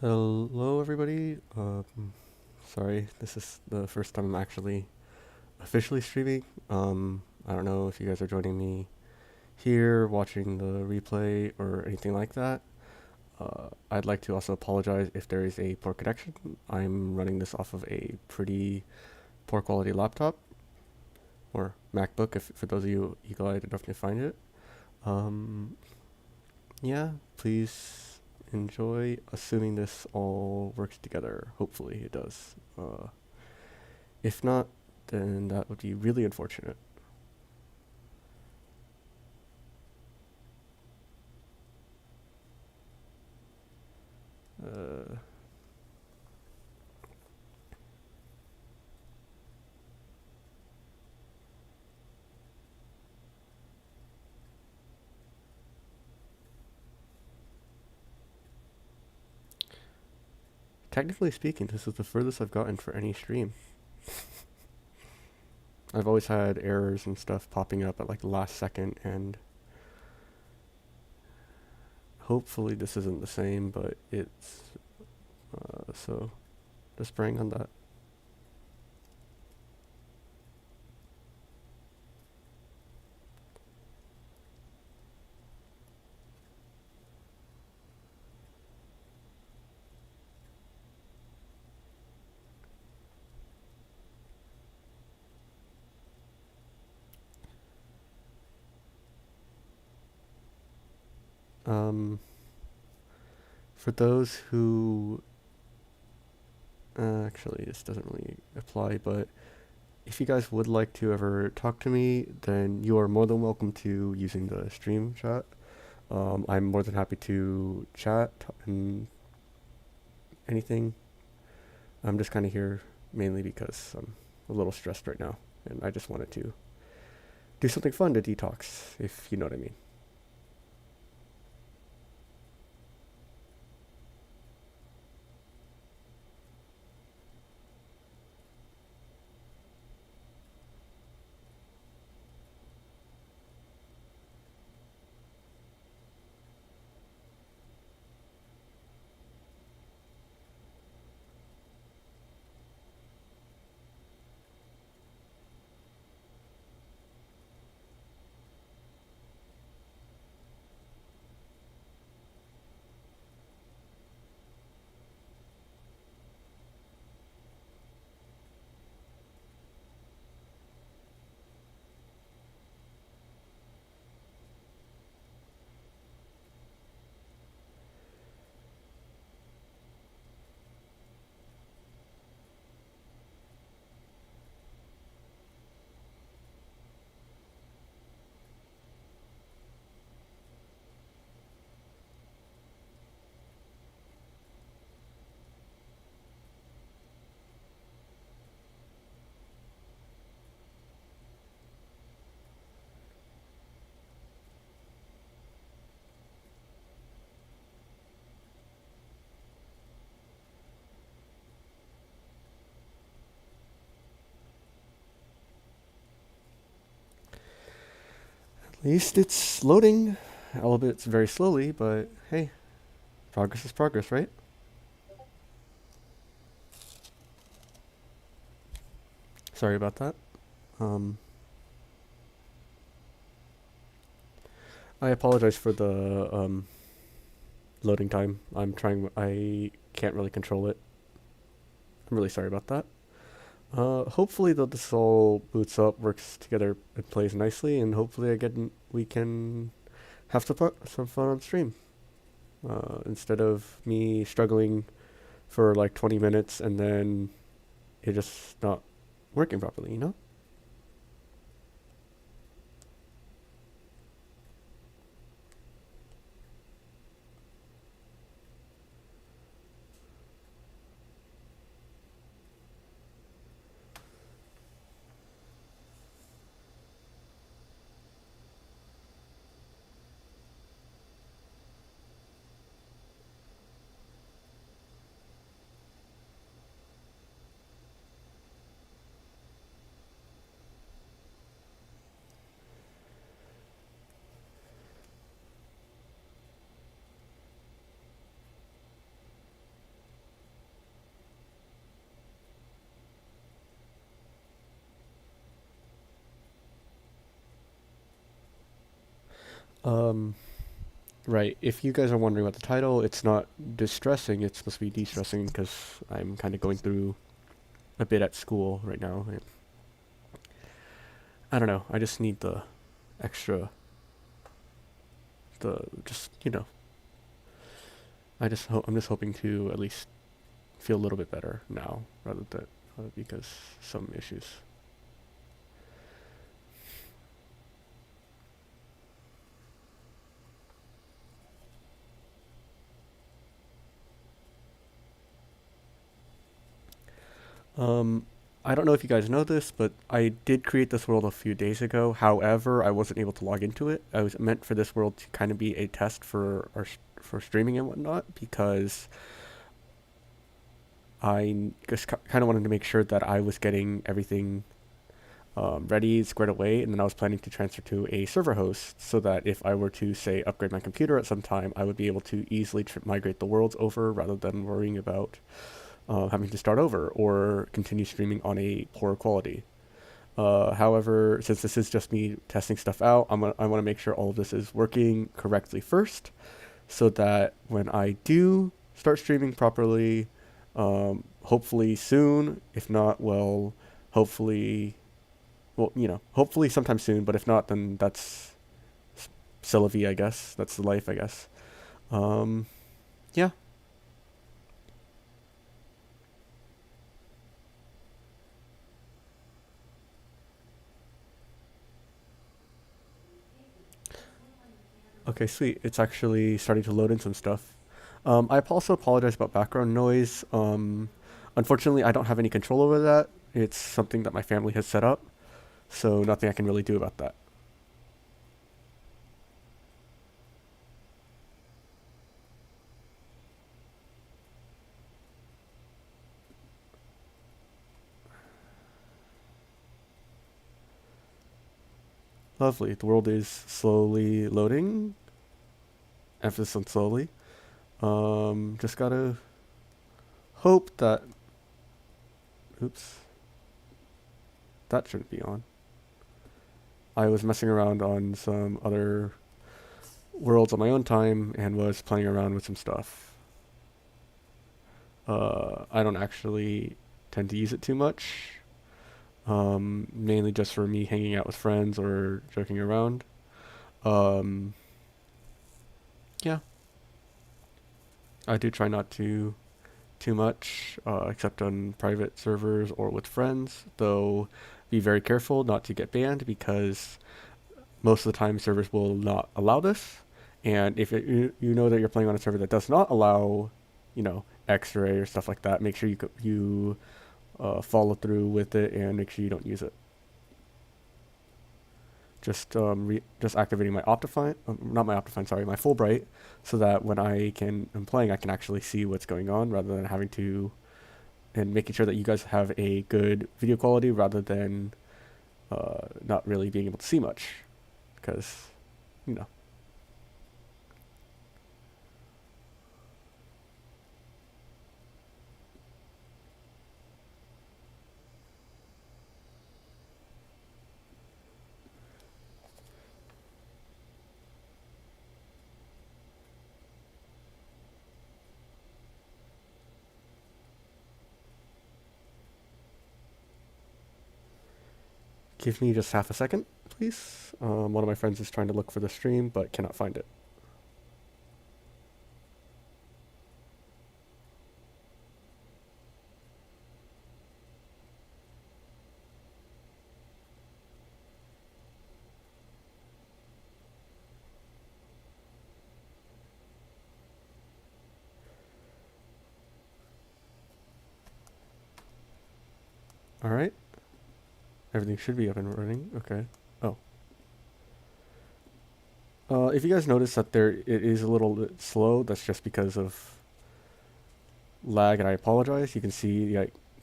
Hello, everybody. Sorry, this is the first time I'm actually officially streaming. I don't know if you guys are joining me here, watching the replay, or anything like that. I'd like to also apologize if there is a poor connection. I'm running this off of a pretty poor quality laptop, or MacBook, if for those of you eagle-eyed enough to find it. Um, yeah, please enjoy, assuming this all works together. Hopefully it does. If not, then that would be really unfortunate. Uh, Technically speaking, this is the furthest I've gotten for any stream. I've always had errors and stuff popping up at like the last second, and hopefully this isn't the same, but it's so just praying on that. Um, for those who actually this doesn't really apply, but if you guys would like to ever talk to me, then you are more than welcome to using the stream chat. I'm more than happy to chat and anything. I'm just kind of here mainly because I'm a little stressed right now, and I just wanted to do something fun to detox, if you know what I mean. At least it's loading, albeit it's very slowly, but hey, progress is progress, right? Sorry about that. Um, I apologize for the loading time. I can't really control it. I'm really sorry about that. Hopefully though this all boots up, works together, and plays nicely, and hopefully again we can have some fun on stream. Instead of me struggling for like 20 minutes and then it just not working properly, you know? Um, right. If you guys are wondering about the title, it's not distressing. It's supposed to be de-stressing because I'm kind of going through a bit at school right now. And I don't know. I just need the extra, the just I'm just hoping to at least feel a little bit better now, rather than because some issues. Um, I don't know if you guys know this, but I did create this world a few days ago. However, I wasn't able to log into it. I was meant for this world to kind of be a test for for streaming and whatnot because I just kind of wanted to make sure that I was getting everything ready, squared away, and then I was planning to transfer to a server host so that if I were to say upgrade my computer at some time, I would be able to easily migrate the worlds over rather than worrying about having to start over or continue streaming on a poor quality. However, since this is just me testing stuff out, I want to make sure all of this is working correctly first, so that when I do start streaming properly, hopefully soon, if not, well, hopefully, hopefully sometime soon. But if not, then that's c'est la vie, I guess. That's the life, I guess. Um, yeah. Okay, sweet. It's actually starting to load in some stuff. I also apologize about background noise. Unfortunately, I don't have any control over that. It's something that my family has set up, so nothing I can really do about that. Lovely. The world is slowly loading. Emphasis on slowly. Just gotta hope that. Oops, that shouldn't be on. I was messing around on some other worlds on my own time and was playing around with some stuff. I don't actually tend to use it too much. Mainly just for me hanging out with friends or joking around. Um, yeah, I do try not to too much, except on private servers or with friends. Though, be very careful not to get banned because most of the time servers will not allow this. And if you know that you're playing on a server that does not allow, X-ray or stuff like that, make sure you follow through with it and make sure you don't use it. Just activating my Optifine, not my Optifine, sorry, my Fulbright, so that when I'm playing, I can actually see what's going on rather than having to, and making sure that you guys have a good video quality rather than not really being able to see much, because, you know. Give me just half a second, please. One of my friends is trying to look for the stream but cannot find it. All right, everything should be up and running. Okay. Oh, if you guys notice that it is a little bit slow, that's just because of lag, and I apologize. You can see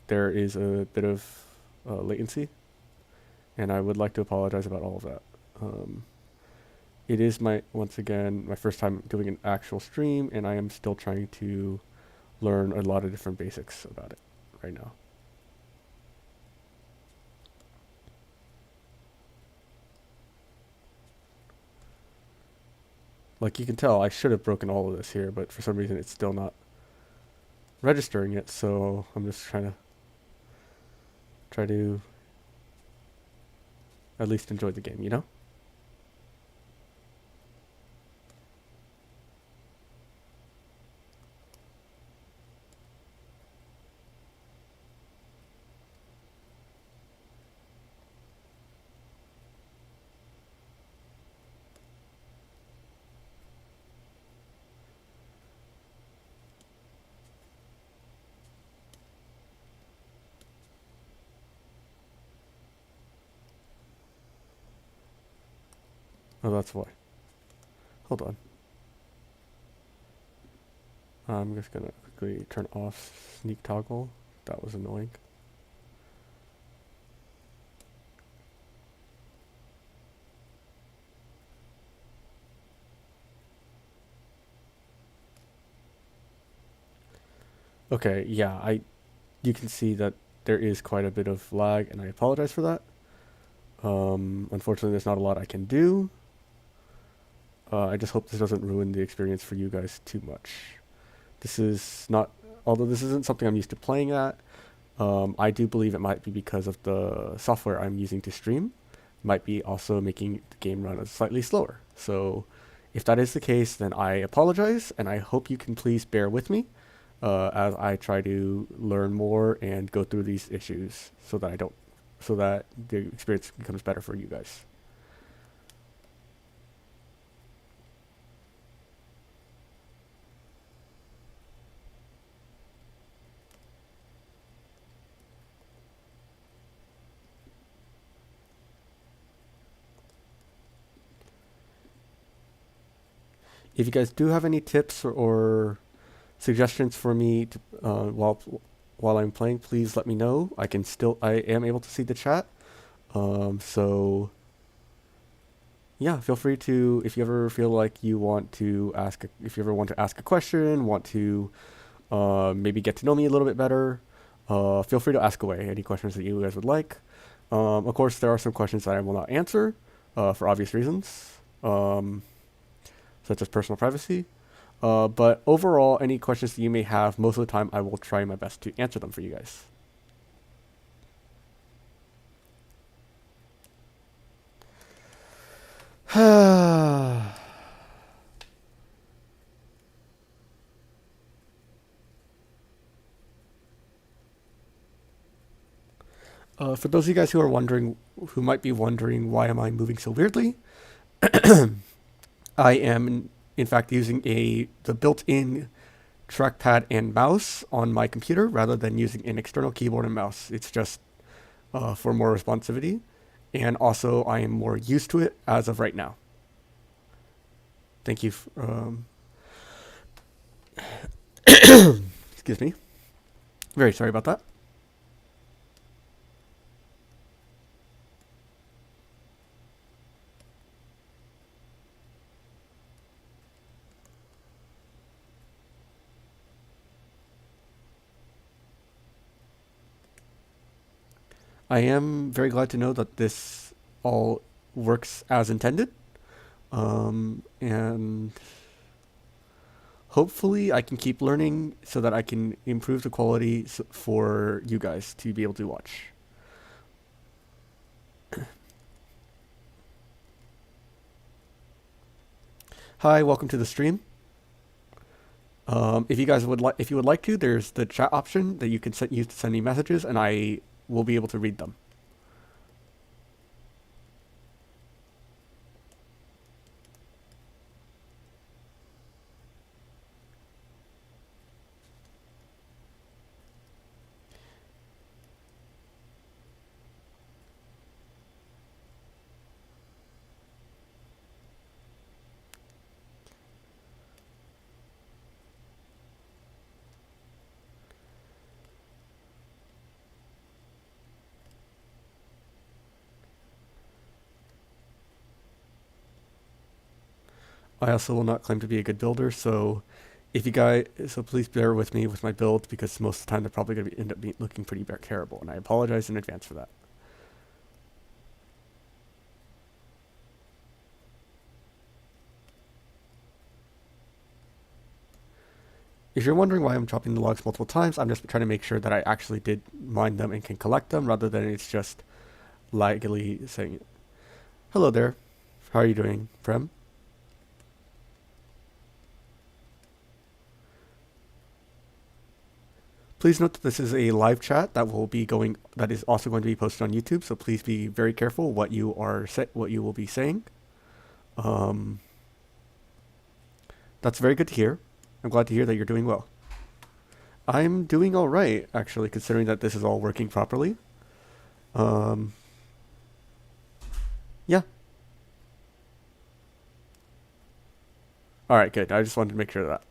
there is a bit of latency, and I would like to apologize about all of that. Um, it is once again my first time doing an actual stream, and I am still trying to learn a lot of different basics about it right now. Like you can tell, I should have broken all of this here, but for some reason it's still not registering it, so I'm just try to at least enjoy the game, you know? Oh, that's why. Hold on. I'm just gonna quickly turn off sneak toggle. That was annoying. Okay, yeah, you can see that there is quite a bit of lag, and I apologize for that. Unfortunately, there's not a lot I can do. I just hope this doesn't ruin the experience for you guys too much. This is not, although this isn't something I'm used to playing at, I do believe it might be because of the software I'm using to stream. Might be also making the game run slightly slower. So if that is the case, then I apologize, and I hope you can please bear with me as I try to learn more and go through these issues so that the experience becomes better for you guys. If you guys do have any tips or suggestions for me to, while I'm playing, please let me know. I am able to see the chat. So yeah, feel free to, if you ever feel like you want to if you ever want to ask a question, want to maybe get to know me a little bit better, feel free to ask away any questions that you guys would like. Of course, there are some questions that I will not answer for obvious reasons, such as personal privacy. But overall, any questions that you may have, most of the time I will try my best to answer them for you guys. For those of you guys who might be wondering, why am I moving so weirdly? I am, in fact, using the built-in trackpad and mouse on my computer rather than using an external keyboard and mouse. It's just for more responsivity, and also I am more used to it as of right now. Thank you. Excuse me. Very sorry about that. I am very glad to know that this all works as intended. And hopefully I can keep learning so that I can improve the quality for you guys to be able to watch. Hi, welcome to the stream. If you guys if you would like to, there's the chat option that you can use to send me messages, and I will be able to read them. I also will not claim to be a good builder, so please bear with me with my build, because most of the time they're probably going to end up looking pretty terrible, and I apologize in advance for that. If you're wondering why I'm dropping the logs multiple times, I'm just trying to make sure that I actually did mine them and can collect them rather than it's just lightly saying, hello there, how are you doing, Prem? Please note that this is a live chat that is also going to be posted on YouTube, so please be very careful what you will be saying. Um, that's very good to hear. I'm glad to hear that you're doing well. I'm doing all right, actually, considering that this is all working properly. Um, yeah. All right, good. I just wanted to make sure of that.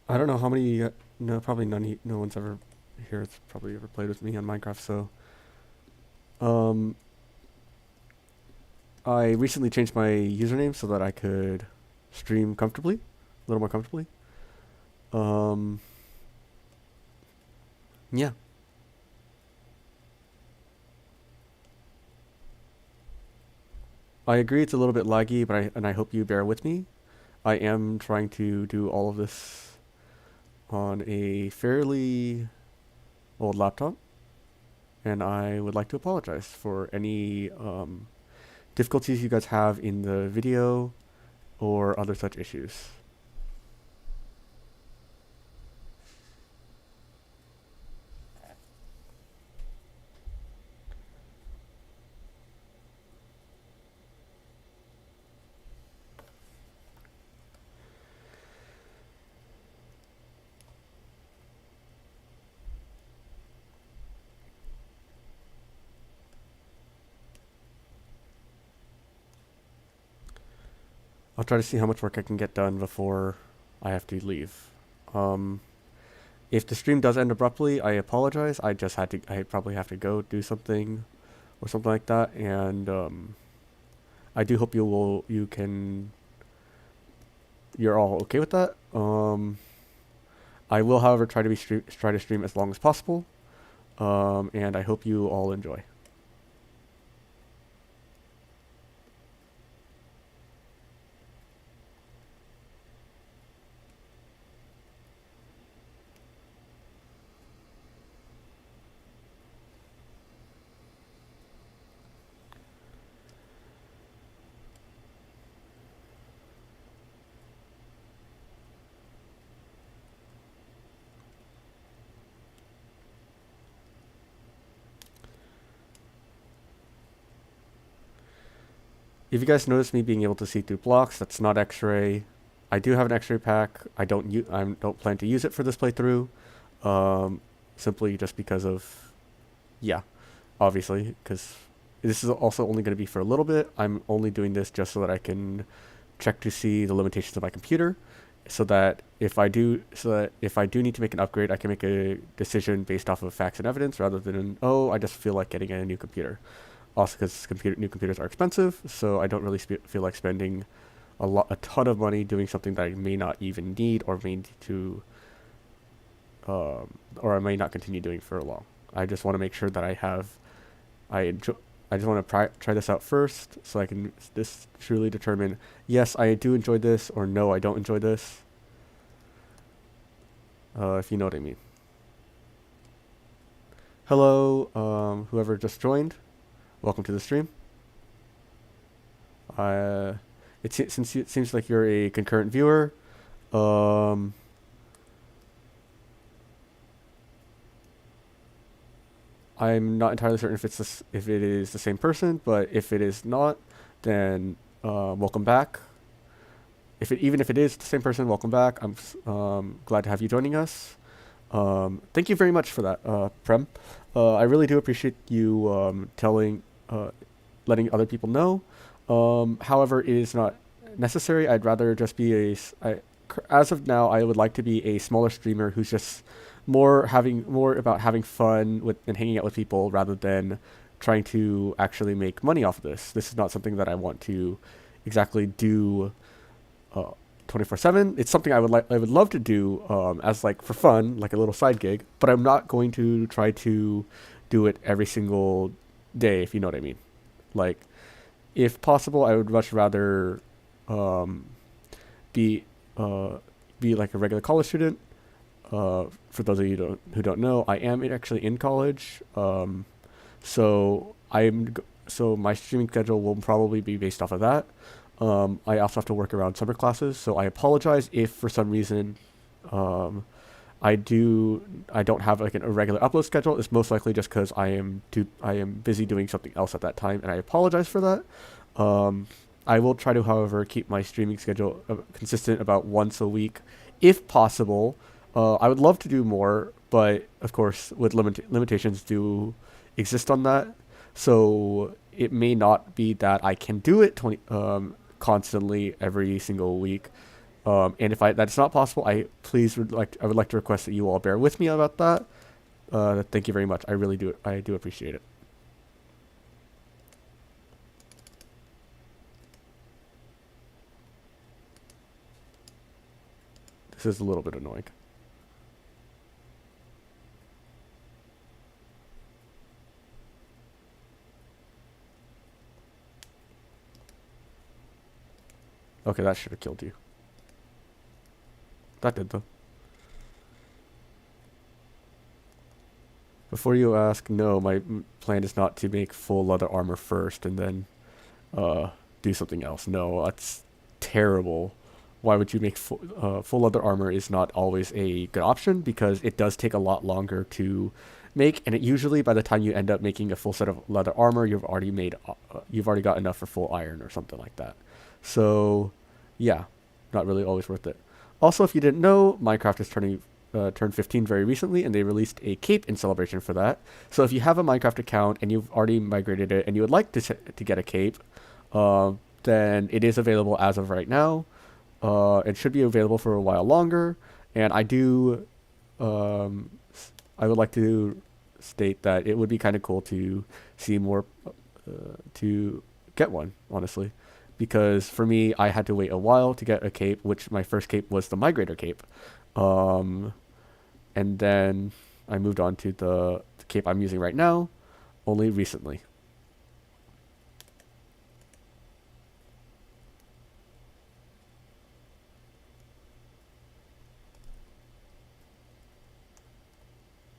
I don't know how many. No, probably none. No one's ever here. It's probably ever played with me on Minecraft. So, um, I recently changed my username so that I could stream comfortably, a little more comfortably. Um, yeah. I agree it's a little bit laggy, but I hope you bear with me. I am trying to do all of this on a fairly old laptop, and I would like to apologize for any difficulties you guys have in the video or other such issues. I'll try to see how much work I can get done before I have to leave. Um, if the stream does end abruptly, I apologize. I probably have to go do something or something like that, and I do hope you're all okay with that. I will, however, try to stream as long as possible, and I hope you all enjoy. If you guys notice me being able to see through blocks, that's not X-ray. I do have an X-ray pack. I don't plan to use it for this playthrough, um, simply just because of, yeah, obviously, because this is also only going to be for a little bit. I'm only doing this just so that I can check to see the limitations of my computer, so that if I do need to make an upgrade, I can make a decision based off of facts and evidence rather than, oh, I just feel like getting a new computer. Also, because new computers are expensive, so I don't really feel like spending a ton of money doing something that I may not even need or may need to, or I may not continue doing for long. I just want to make sure that I enjoy. I just want to try this out first, so I can this truly determine, yes, I do enjoy this, or no, I don't enjoy this. If you know what I mean. Hello, whoever just joined. Welcome to the stream. Since it seems like you're a concurrent viewer, um, I'm not entirely certain if it is the same person, but if it is not, then welcome back. even if it is the same person, welcome back. I'm glad to have you joining us. Thank you very much for that, Prem. I really do appreciate you uh, letting other people know. However, it is not necessary. I'd rather just be as of now, I would like to be a smaller streamer who's just more about having fun with and hanging out with people rather than trying to actually make money off of this. This is not something that I want to exactly do 24/7. It's something I would love to do as like for fun, like a little side gig, but I'm not going to try to do it every single day, if you know what I mean. Like, if possible, I would much rather um, be uh, be like a regular college student. For those of you who don't know, I am actually in college. So my streaming schedule will probably be based off of that. I also have to work around summer classes, so I apologize if for some reason um, I don't have like an irregular upload schedule. It's most likely just because I am busy doing something else at that time, and I apologize for that. Um, I will try to, however, keep my streaming schedule consistent about once a week, if possible. I would love to do more, but of course, with limitations do exist on that. So it may not be that I can do it constantly every single week. And if that's not possible, I would like to request that you all bear with me about that. Thank you very much. I do appreciate it. This is a little bit annoying. Okay, that should have killed you. That did though. Before you ask, no, my plan is not to make full leather armor first and then uh, do something else. No, that's terrible. Why would you make full leather armor is not always a good option because it does take a lot longer to make, and it usually by the time you end up making a full set of leather armor, you've already got enough for full iron or something like that. So, yeah, not really always worth it. Also, if you didn't know, Minecraft is turned 15 very recently, and they released a cape in celebration for that. So if you have a Minecraft account and you've already migrated it, and you would like to get a cape, then it is available as of right now. It should be available for a while longer, and um, I would like to state that it would be kind of cool to see more, to get one, honestly. Because for me, I had to wait a while to get a cape, which my first cape was the Migrator cape. Um, and then I moved on to the cape I'm using right now, only recently.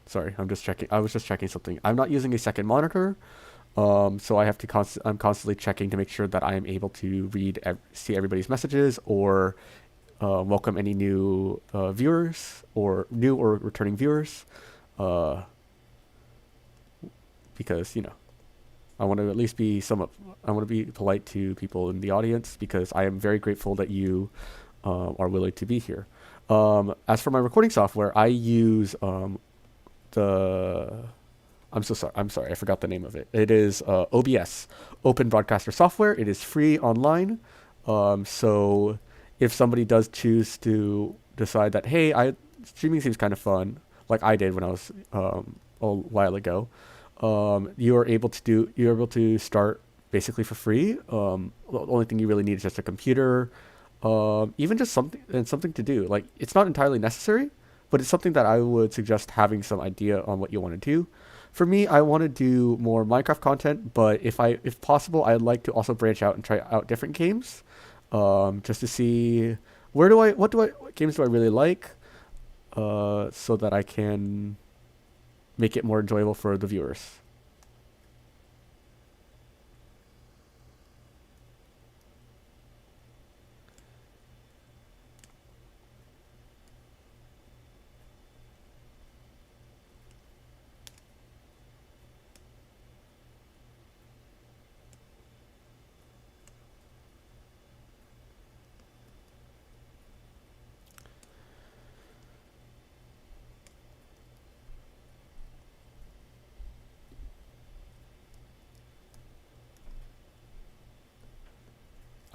Sorry, I'm just checking. I was just checking something. I'm not using a second monitor, so I have to I'm constantly checking to make sure that I am able to see everybody's messages or welcome any new viewers or new or returning viewers, uh, because I want to at least be somewhat. I want to be polite to people in the audience because I am very grateful that you are willing to be here. As for my recording software, I use the I'm so sorry. I'm sorry. I forgot the name of it. It is OBS, Open Broadcaster Software. It is free online. So if somebody does choose to decide that, hey, streaming seems kind of fun, like I did when I was a while ago, you're able to start basically for free. The only thing you really need is just a computer, even just something to do. Like it's not entirely necessary, but it's something that I would suggest having some idea on what you want to do. For me, I want to do more Minecraft content, but if possible, I'd like to also branch out and try out different games, just to see what games do I really like, so that I can make it more enjoyable for the viewers.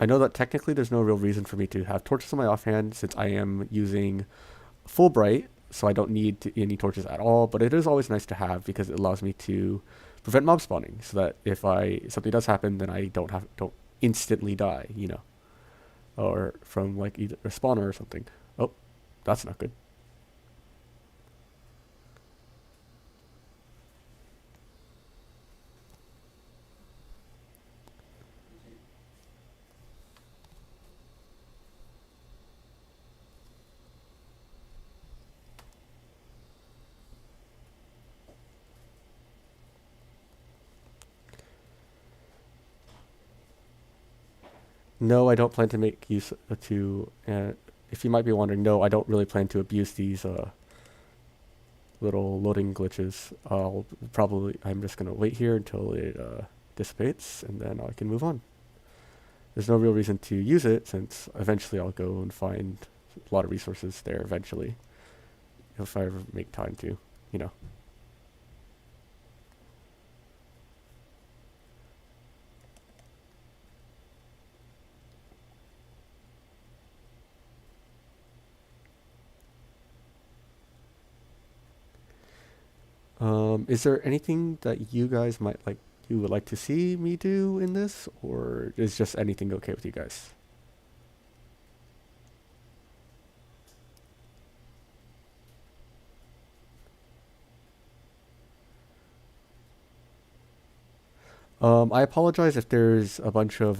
I know that technically there's no real reason for me to have torches on my offhand since I am using full bright, so I don't need any torches at all. But it is always nice to have because it allows me to prevent mob spawning, so that if something does happen, then I don't instantly die, or from like either a spawner or something. Oh, that's not good. No, I don't plan to make use to. If you might be wondering, no, I don't really plan to abuse these little loading glitches. I'm just gonna wait here until it dissipates, and then I can move on. There's no real reason to use it since eventually I'll go and find a lot of resources there eventually, if I ever make time to, you know. Is there anything that you guys you would like to see me do in this, or is just anything okay with you guys? I apologize if there's a bunch of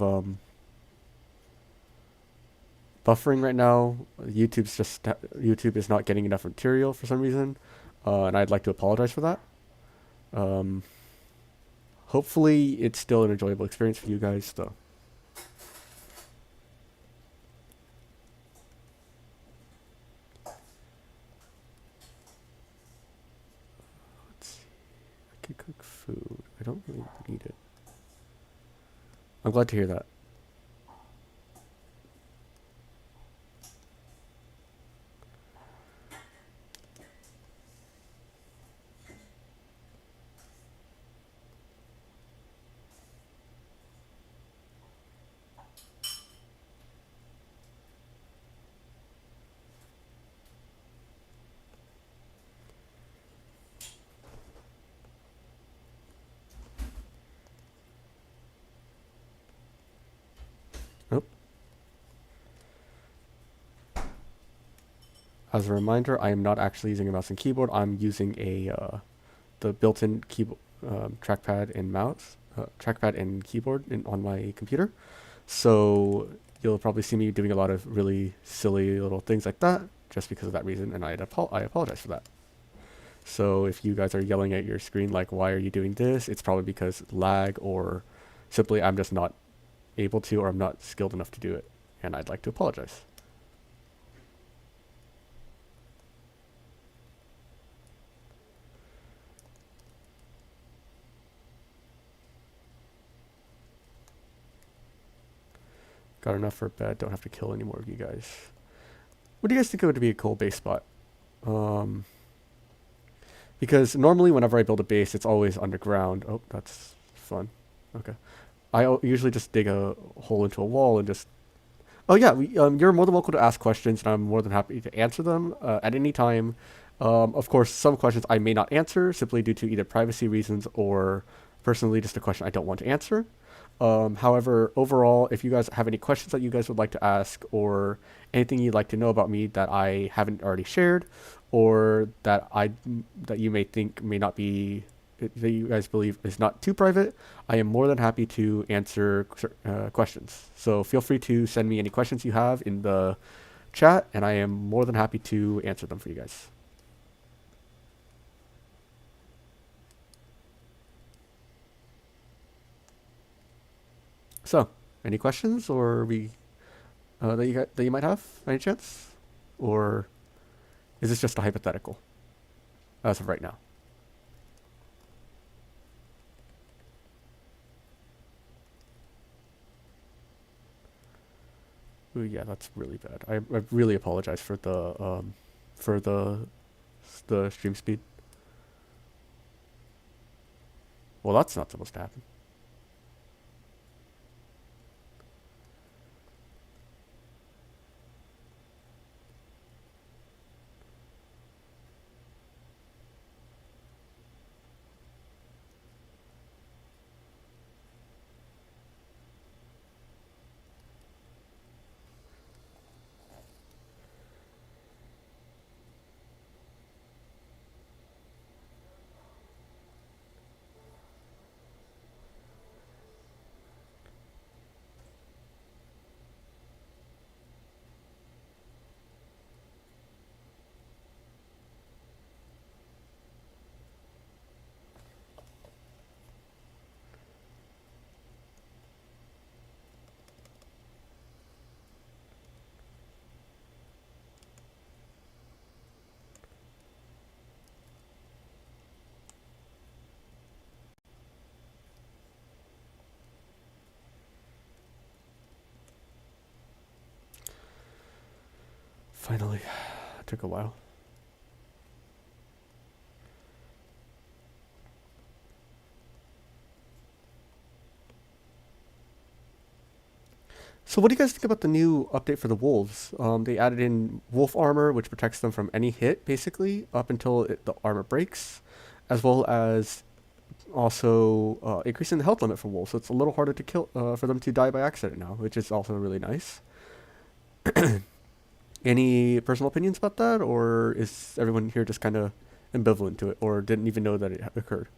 buffering right now. YouTube is not getting enough material for some reason, and I'd like to apologize for that. Um, Hopefully, it's still an enjoyable experience for you guys, though. Let's see. I can cook food. I don't really need it. I'm glad to hear that. Oh, as a reminder, I am not actually using a mouse and keyboard. I'm using the built-in keyboard, trackpad and trackpad and keyboard on my computer. So you'll probably see me doing a lot of really silly little things like that, just because of that reason, and I apologize for that. So if you guys are yelling at your screen like, "Why are you doing this?" It's probably because lag, or simply I'm just not able to, or I'm not skilled enough to do it, and I'd like to apologize. Got enough for bed. Don't have to kill any more of you guys. What do you guys think would be a cool base spot? Um, because normally whenever I build a base, it's always underground. Oh, that's fun. Okay. Usually just dig a hole into a wall and just. Oh yeah, you're more than welcome to ask questions, and I'm more than happy to answer them at any time. Of course, some questions I may not answer simply due to either privacy reasons or personally just a question I don't want to answer. However, overall, if you guys have any questions that you guys would like to ask, or anything you'd like to know about me that I haven't already shared, or that you may think may not be that you guys believe is not too private, I am more than happy to answer questions. So feel free to send me any questions you have in the chat, and I am more than happy to answer them for you guys. So, any questions, or that you might have, by any chance, or is this just a hypothetical as of right now? Ooh, yeah, that's really bad. I really apologize for for the stream speed. Well, that's not supposed to happen. Finally. It took a while. So what do you guys think about the new update for the wolves? They added in wolf armor, which protects them from any hit, basically, up until the armor breaks, as well as also increasing the health limit for wolves. So it's a little harder to kill for them to die by accident now, which is also really nice. Any personal opinions about that, or is everyone here just kind of ambivalent to it, or didn't even know that it occurred?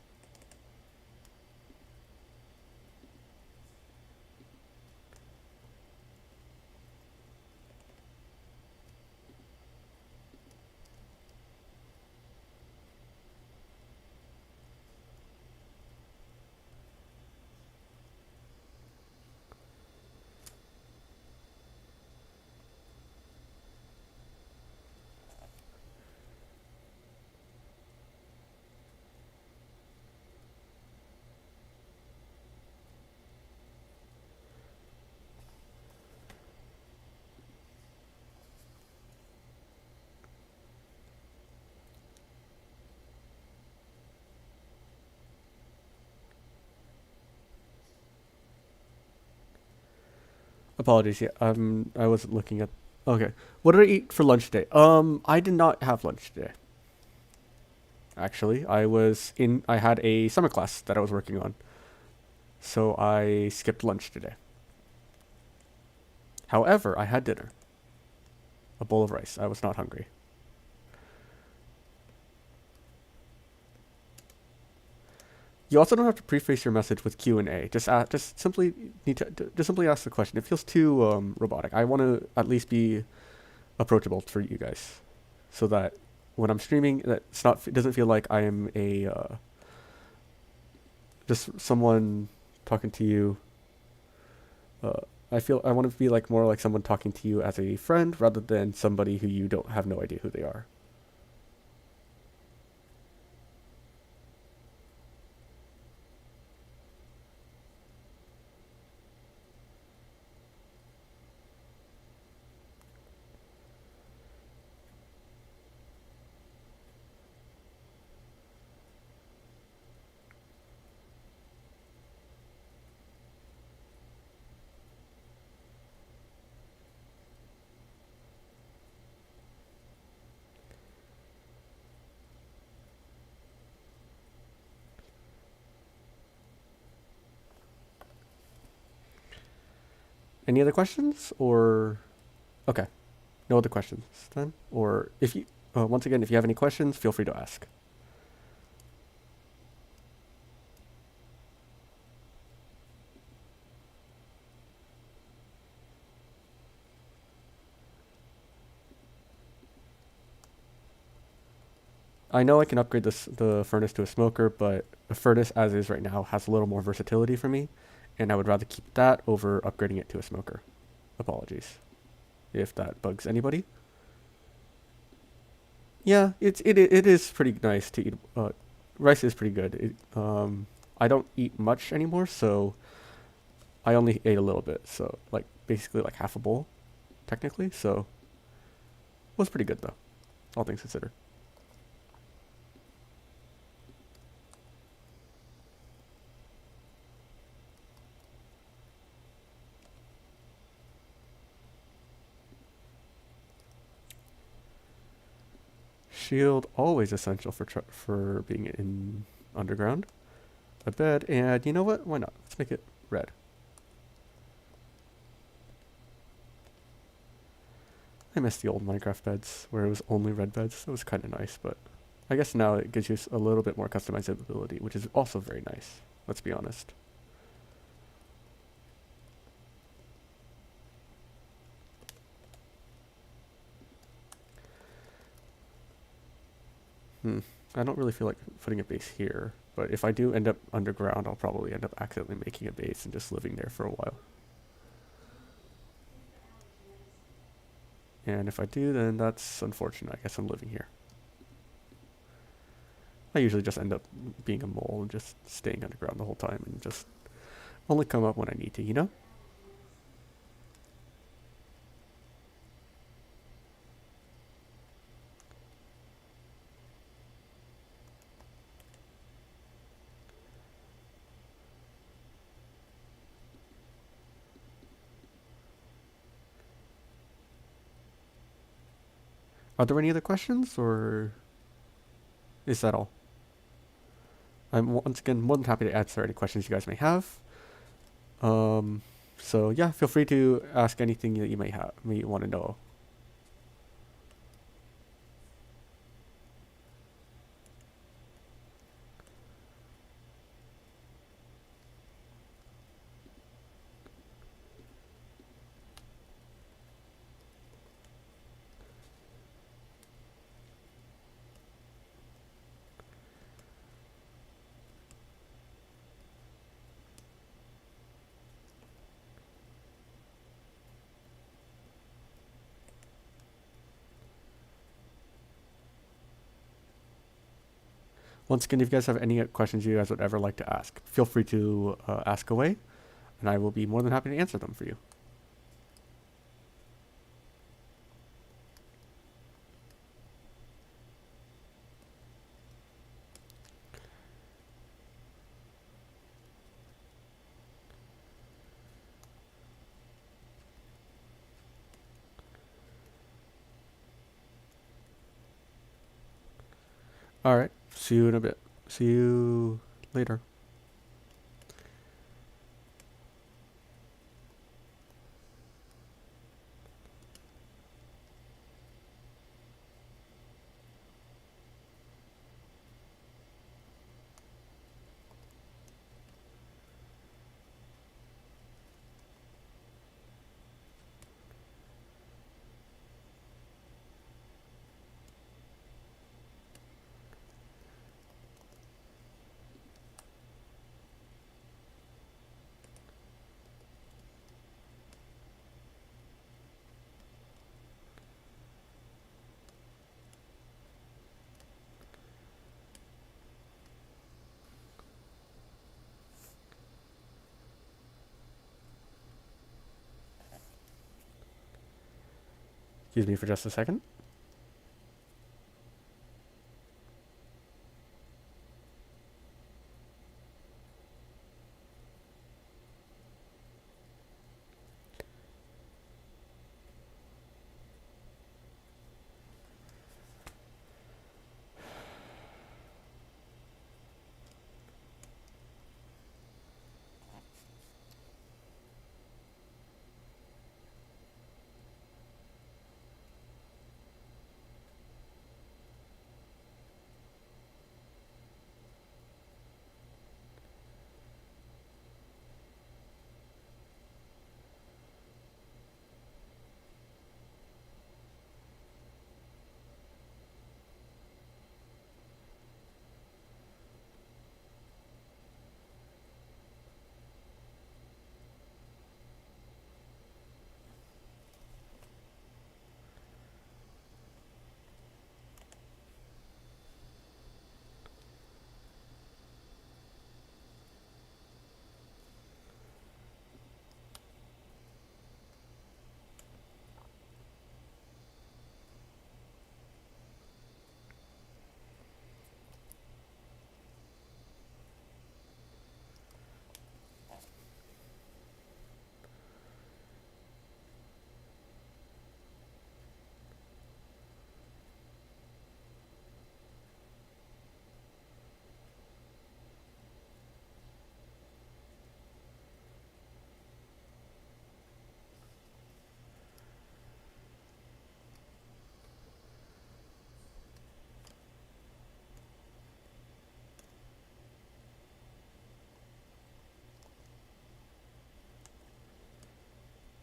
Apologies. Yeah, I wasn't looking at. Okay, what did I eat for lunch today? I did not have lunch today. Actually, I had a summer class that I was working on, so I skipped lunch today. However, I had dinner, a bowl of rice. I was not hungry. You also don't have to preface your message with Q&A. Just simply just simply ask the question. It feels too robotic. I want to at least be approachable for you guys, so that when I'm streaming, it doesn't feel like I am a just someone talking to you. Uh, I want to be like more like someone talking to you as a friend rather than somebody who you don't have no idea who they are. Any other questions or okay? No other questions then? Or if you once again, if you have any questions, feel free to ask. I know I can upgrade the furnace to a smoker, but the furnace as is right now has a little more versatility for me, and I would rather keep that over upgrading it to a smoker. Apologies if that bugs anybody. Yeah, it is pretty nice to eat. Rice is pretty good. I don't eat much anymore, so I only ate a little bit. So like basically like half a bowl, technically. So it was pretty good though, all things considered. Shield always essential for being in underground. A bed, and you know what? Why not? Let's make it red. I miss the old Minecraft beds where it was only red beds. That was kind of nice, but I guess now it gives you a little bit more customizability, which is also very nice. Let's be honest. Hmm. I don't really feel like putting a base here, but if I do end up underground, I'll probably end up accidentally making a base and just living there for a while. And if I do, then that's unfortunate. I guess I'm living here. I usually just end up being a mole and just staying underground the whole time and just only come up when I need to, you know? Are there any other questions, or is that all? I'm once again more than happy to answer any questions you guys may have. Um, so yeah, feel free to ask anything that you may want to know. Once again, if you guys have any questions you guys would ever like to ask, feel free to ask away, and I will be more than happy to answer them for you. All right. See you in a bit. See you later. Excuse me for just a second.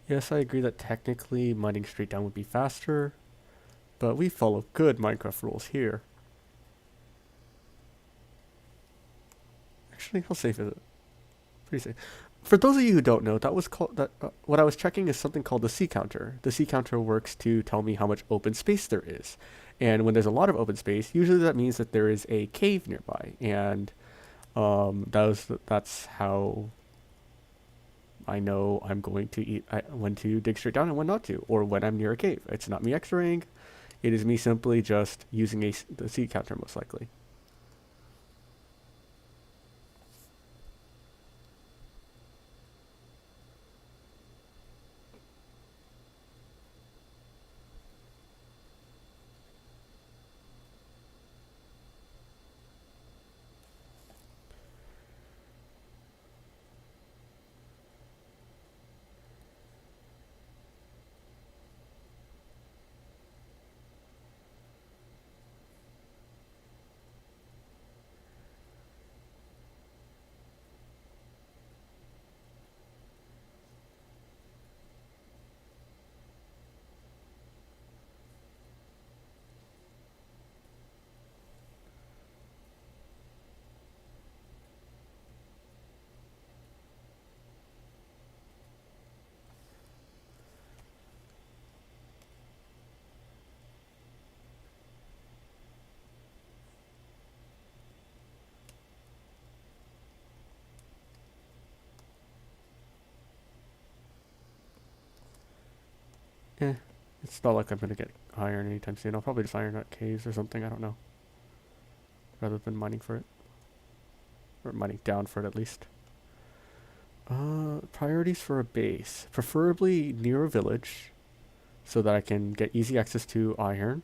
Yes, I agree that technically mining straight down would be faster, but we follow good Minecraft rules here. Actually, how safe is it? Pretty safe. For those of you who don't know, that was called that. What I was checking is something called the C counter. The C counter works to tell me how much open space there is, and when there's a lot of open space, usually that means that there is a cave nearby, and that's how I know I'm going to when to dig straight down and when not to, or when I'm near a cave. It's not me X-raying; it is me simply just using the C counter most likely. Eh, it's not like I'm gonna get iron anytime soon. I'll probably just iron out caves or something, I don't know. Rather than mining for it. Or mining down for it at least. Priorities for a base. Preferably near a village, so that I can get easy access to iron,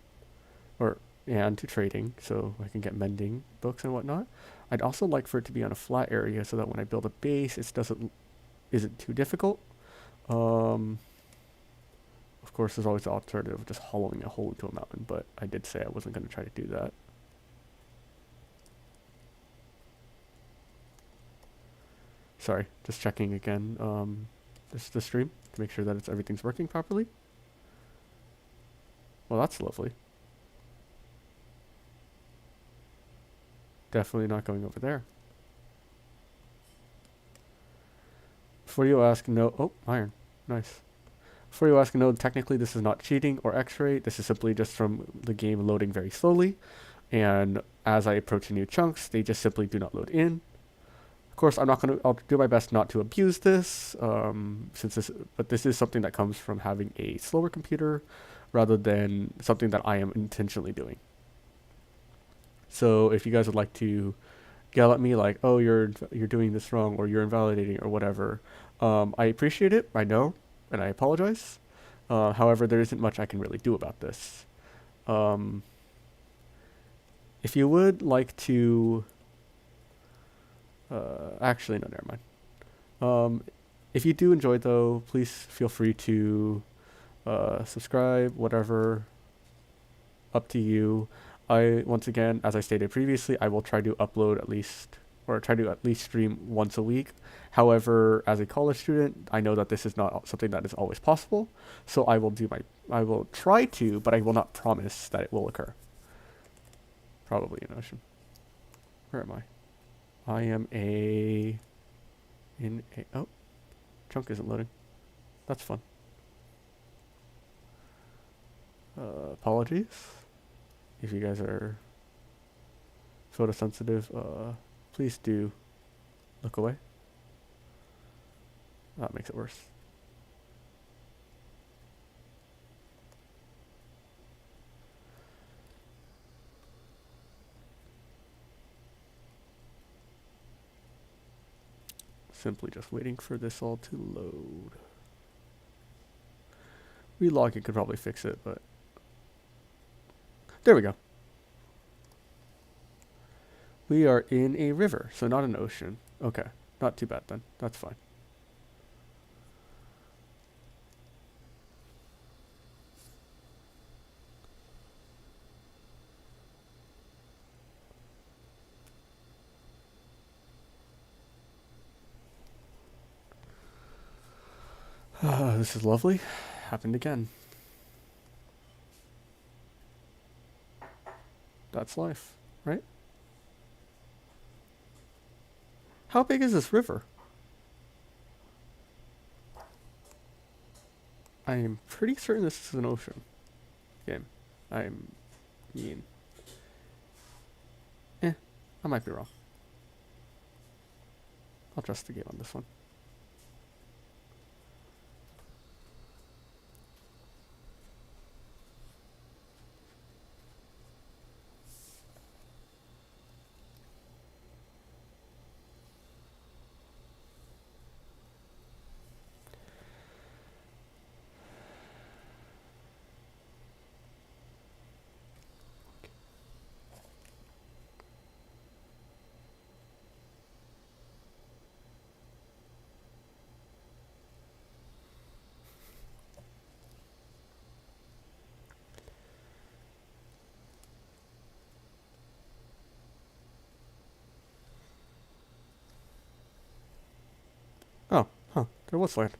and to trading, so I can get mending books and whatnot. I'd also like for it to be on a flat area, so that when I build a base, isn't too difficult. Of course, there's always the alternative of just hollowing a hole into a mountain, but I did say I wasn't going to try to do that. Sorry, just checking again. The stream to make sure that everything's working properly. Well, that's lovely. Definitely not going over there. Before you ask, no. Oh, iron. Nice. Before you ask, no, technically this is not cheating or x-ray. This is simply just from the game loading very slowly. And as I approach new chunks, they just simply do not load in. Of course, I'll do my best not to abuse this, but this is something that comes from having a slower computer rather than something that I am intentionally doing. So if you guys would like to yell at me like, oh, you're doing this wrong, or you're invalidating, or whatever, I appreciate it, I know, and I apologize. However, there isn't much I can really do about this. If you would like to... actually, no, never mind. If you do enjoy, though, please feel free to subscribe, whatever, up to you. Once again, as I stated previously, I will try to upload try to at least stream once a week. However, as a college student, I know that this is not something that is always possible, so I will try to, but I will not promise that it will occur. Probably an ocean. Where am I? I am oh, chunk isn't loading. That's fun. Apologies. If you guys are photosensitive, please do look away. That makes it worse. Simply just waiting for this all to load. Relogging could probably fix it, but there we go. We are in a river, so not an ocean. Okay, not too bad then. That's fine. This is lovely. Happened again. That's life, right? How big is this river? I am pretty certain this is an ocean game. I might be wrong. I'll trust the game on this one. Oh, huh. There was land.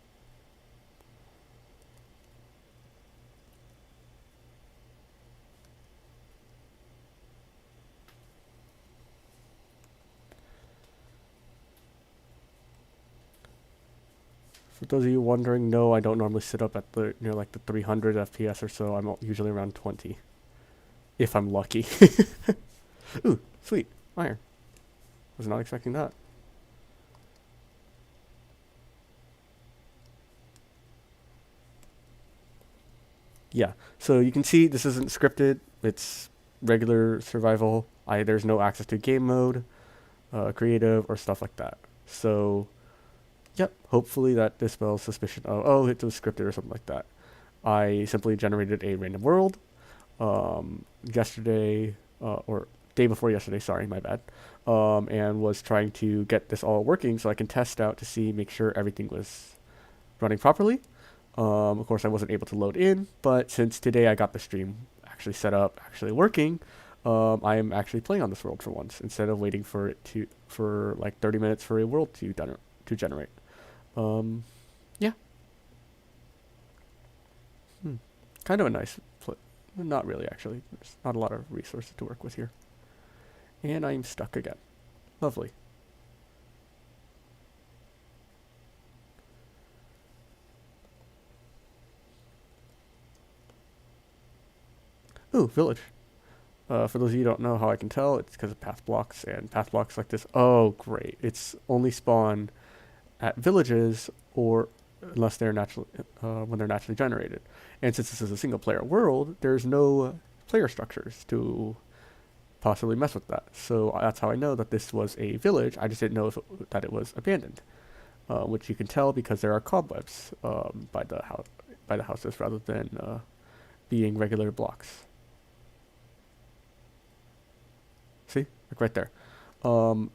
For those of you wondering, no, I don't normally sit up at near like the 300 FPS or so. I'm usually around 20. If I'm lucky. Ooh, sweet. Iron. Was not expecting that. Yeah. So you can see this isn't scripted. It's regular survival. There's no access to game mode, creative, or stuff like that. So, yep. Hopefully that dispels suspicion of it was scripted or something like that. I simply generated a random world yesterday or day before yesterday. Sorry, my bad. And was trying to get this all working so I can test out to see, make sure everything was running properly. Of course, I wasn't able to load in, but since today I got the stream actually set up, actually working, I am actually playing on this world for once instead of waiting for like 30 minutes for a world to generate. Yeah, hmm. Kind of a nice. Not really, actually. There's not a lot of resources to work with here, and I'm stuck again. Lovely. Ooh, village. For those of you who don't know how I can tell, it's because of path blocks and path blocks like this. Oh, great! It's only spawn at villages or unless they're naturally when they're naturally generated. And since this is a single player world, there's no player structures to possibly mess with that. So that's how I know that this was a village. I just didn't know that it was abandoned, which you can tell because there are cobwebs by the houses rather than being regular blocks. See, like right there.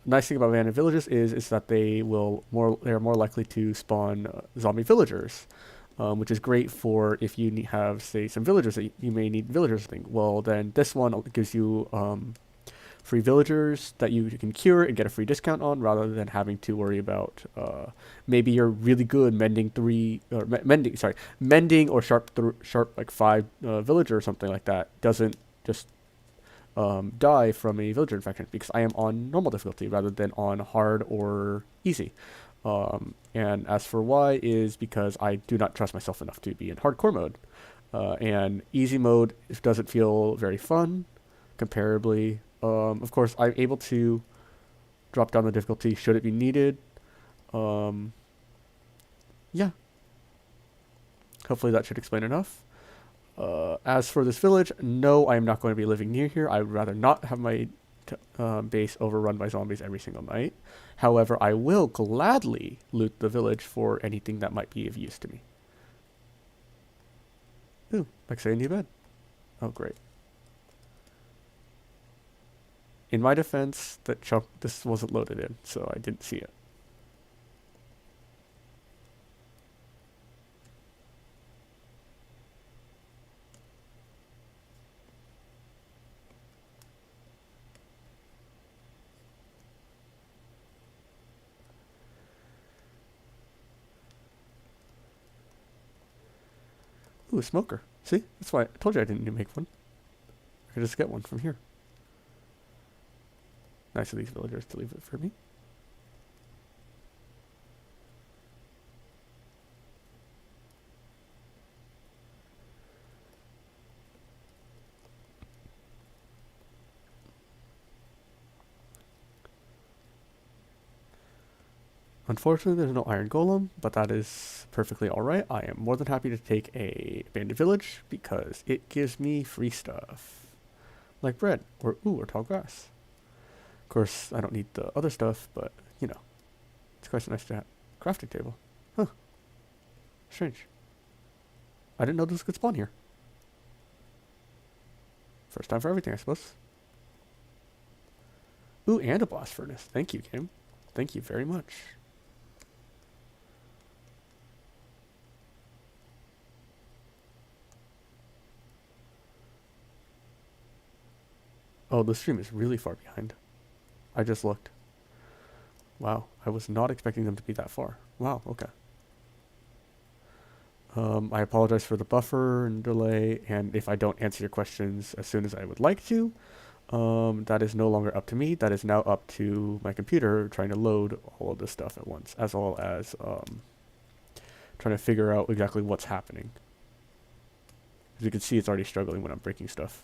Nice thing about abandoned villages is that they're more likely to spawn zombie villagers, which is great for if you have say some villagers that you may need villagers thing. Well, then this one gives you free villagers that you can cure and get a free discount on, rather than having to worry about maybe you're really good mending mending or sharp like 5 villager or something like that doesn't just die from a villager infection because I am on normal difficulty rather than on hard or easy. And as for why is because I do not trust myself enough to be in hardcore mode. And easy mode doesn't feel very fun, comparably. Of course, I'm able to drop down the difficulty should it be needed. Um, yeah, hopefully that should explain enough. As for this village, no, I am not going to be living near here. I would rather not have my base overrun by zombies every single night. However, I will gladly loot the village for anything that might be of use to me. Ooh, like say a new bed. Oh, great. In my defense, this wasn't loaded in, so I didn't see it. Ooh, a smoker. See? That's why I told you I didn't need to make one. I could just get one from here. Nice of these villagers to leave it for me. Unfortunately, there's no iron golem, but that is perfectly alright. I am more than happy to take a abandoned village because it gives me free stuff. Like bread, or tall grass. Of course, I don't need the other stuff, but, you know, it's quite nice to have. Crafting table. Huh. Strange. I didn't know this could spawn here. First time for everything, I suppose. Ooh, and a blast furnace. Thank you, game. Thank you very much. Oh, the stream is really far behind. I just looked. Wow, I was not expecting them to be that far. Wow, okay. I apologize for the buffer and delay, and if I don't answer your questions as soon as I would like to, that is no longer up to me. That is now up to my computer trying to load all of this stuff at once, as well as trying to figure out exactly what's happening. As you can see, it's already struggling when I'm breaking stuff.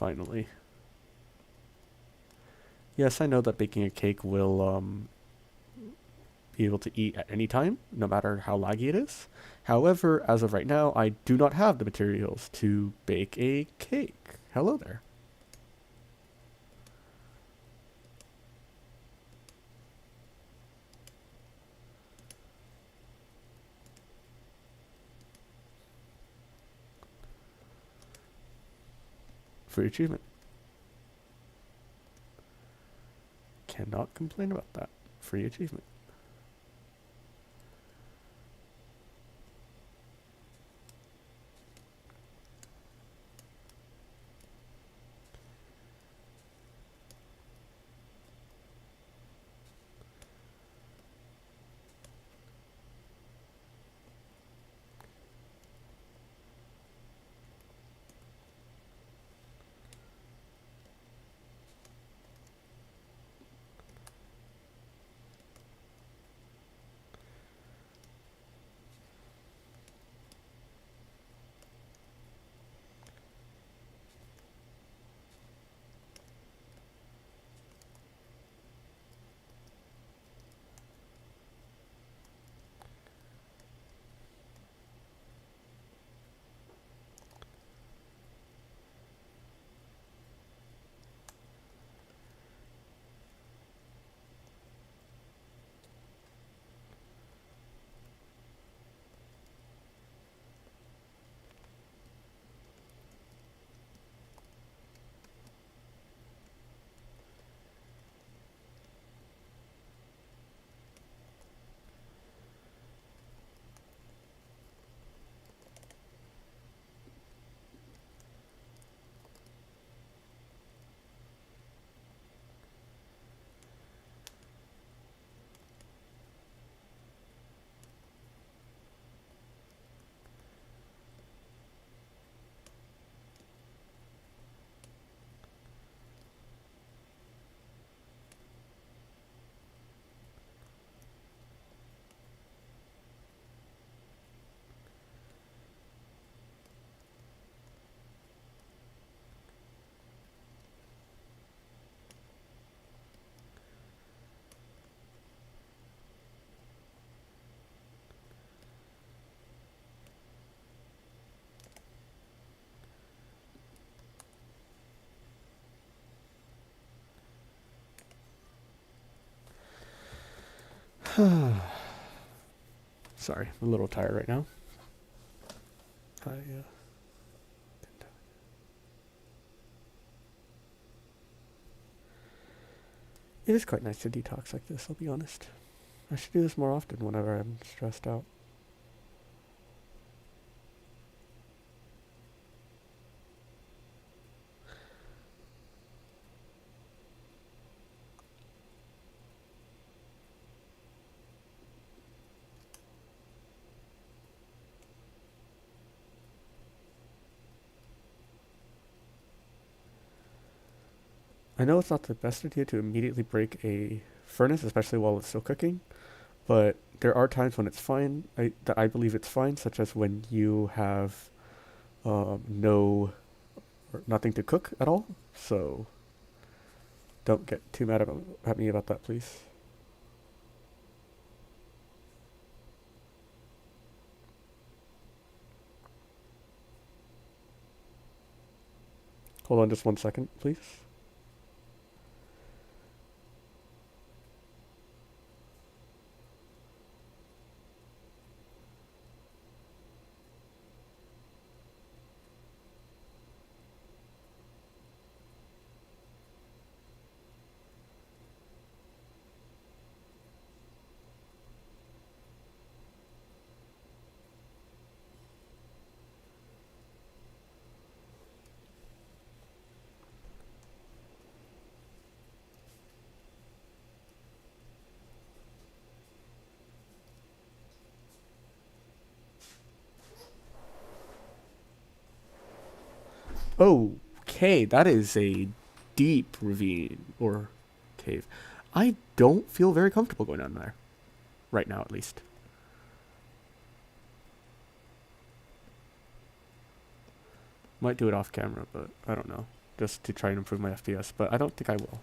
finally. Yes, I know that baking a cake will be able to eat at any time, no matter how laggy it is. However, as of right now, I do not have the materials to bake a cake. Hello there. Free achievement. Cannot complain about that. Free achievement. Sorry, I'm a little tired right now. It is quite nice to detox like this, I'll be honest. I should do this more often whenever I'm stressed out. I know it's not the best idea to immediately break a furnace, especially while it's still cooking, but there are times when it's fine. That I believe it's fine, such as when you have no or nothing to cook at all. So don't get too mad at me about that, please. Hold on just 1 second, please. Okay, that is a deep ravine or cave. I don't feel very comfortable going down there. Right now, at least. Might do it off camera, but I don't know. just to try and improve my FPS, but I don't think I will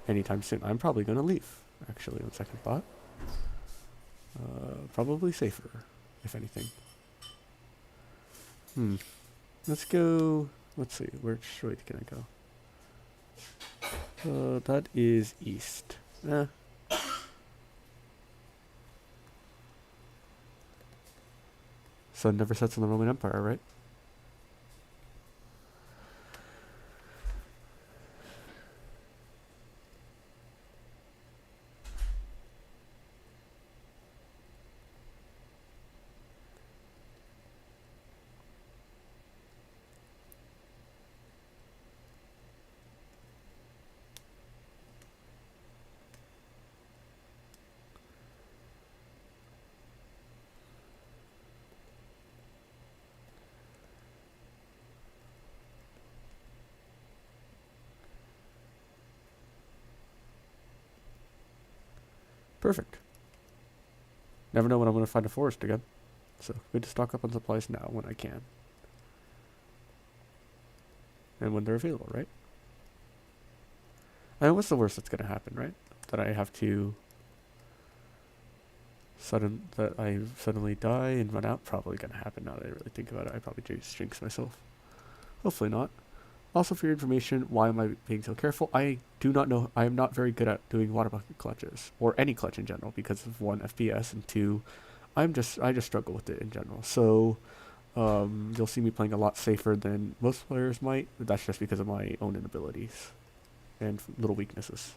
anytime soon. I'm probably going to leave, actually, on second thought. Probably safer, if anything. Let's go... Let's see, which way can I go? That is east. Sun never sets in the Roman Empire, right? Perfect. Never know when I'm going to find a forest again. So, good to stock up on supplies now when I can. And when they're available, right? I mean, what's the worst that's going to happen, right? That I have to... that I suddenly die and run out? Probably going to happen now that I really think about it. I probably just jinx myself. Hopefully not. Also, for your information, why am I being so careful? I do not know. I am not very good at doing water bucket clutches, or any clutch in general, because of 1, FPS, and 2, I just struggle with it in general. So, you'll see me playing a lot safer than most players might, but that's just because of my own inabilities and little weaknesses.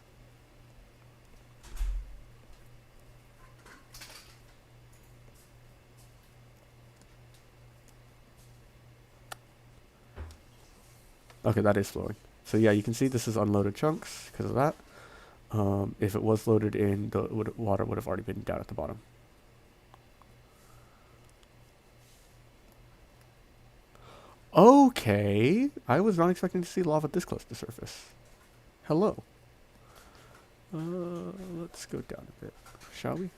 Okay, that is flowing. So yeah, you can see this is unloaded chunks because of that. If it was loaded in, the water would have already been down at the bottom. Okay, I was not expecting to see lava this close to surface. Hello. Let's go down a bit, shall we?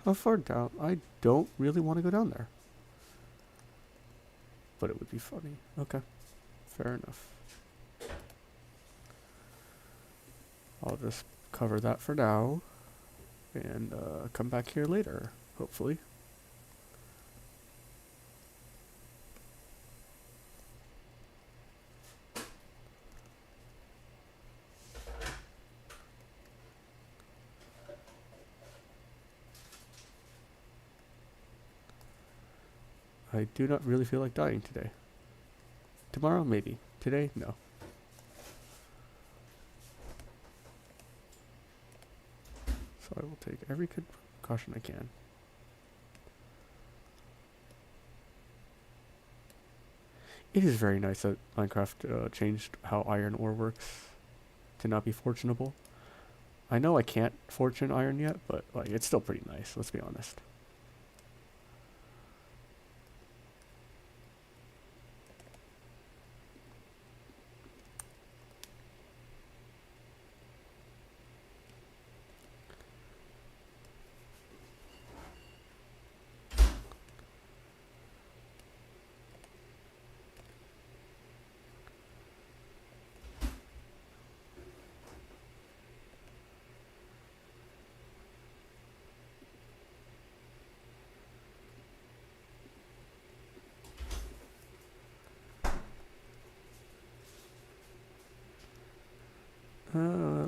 How far down? I don't really want to go down there. But it would be funny. Okay. Fair enough. I'll just cover that for now. And come back here later, hopefully. I do not really feel like dying today. Tomorrow, maybe. Today, no. So I will take every precaution I can. It is very nice that Minecraft changed how iron ore works to not be fortunable. I know I can't fortune iron yet, but like it's still pretty nice, let's be honest.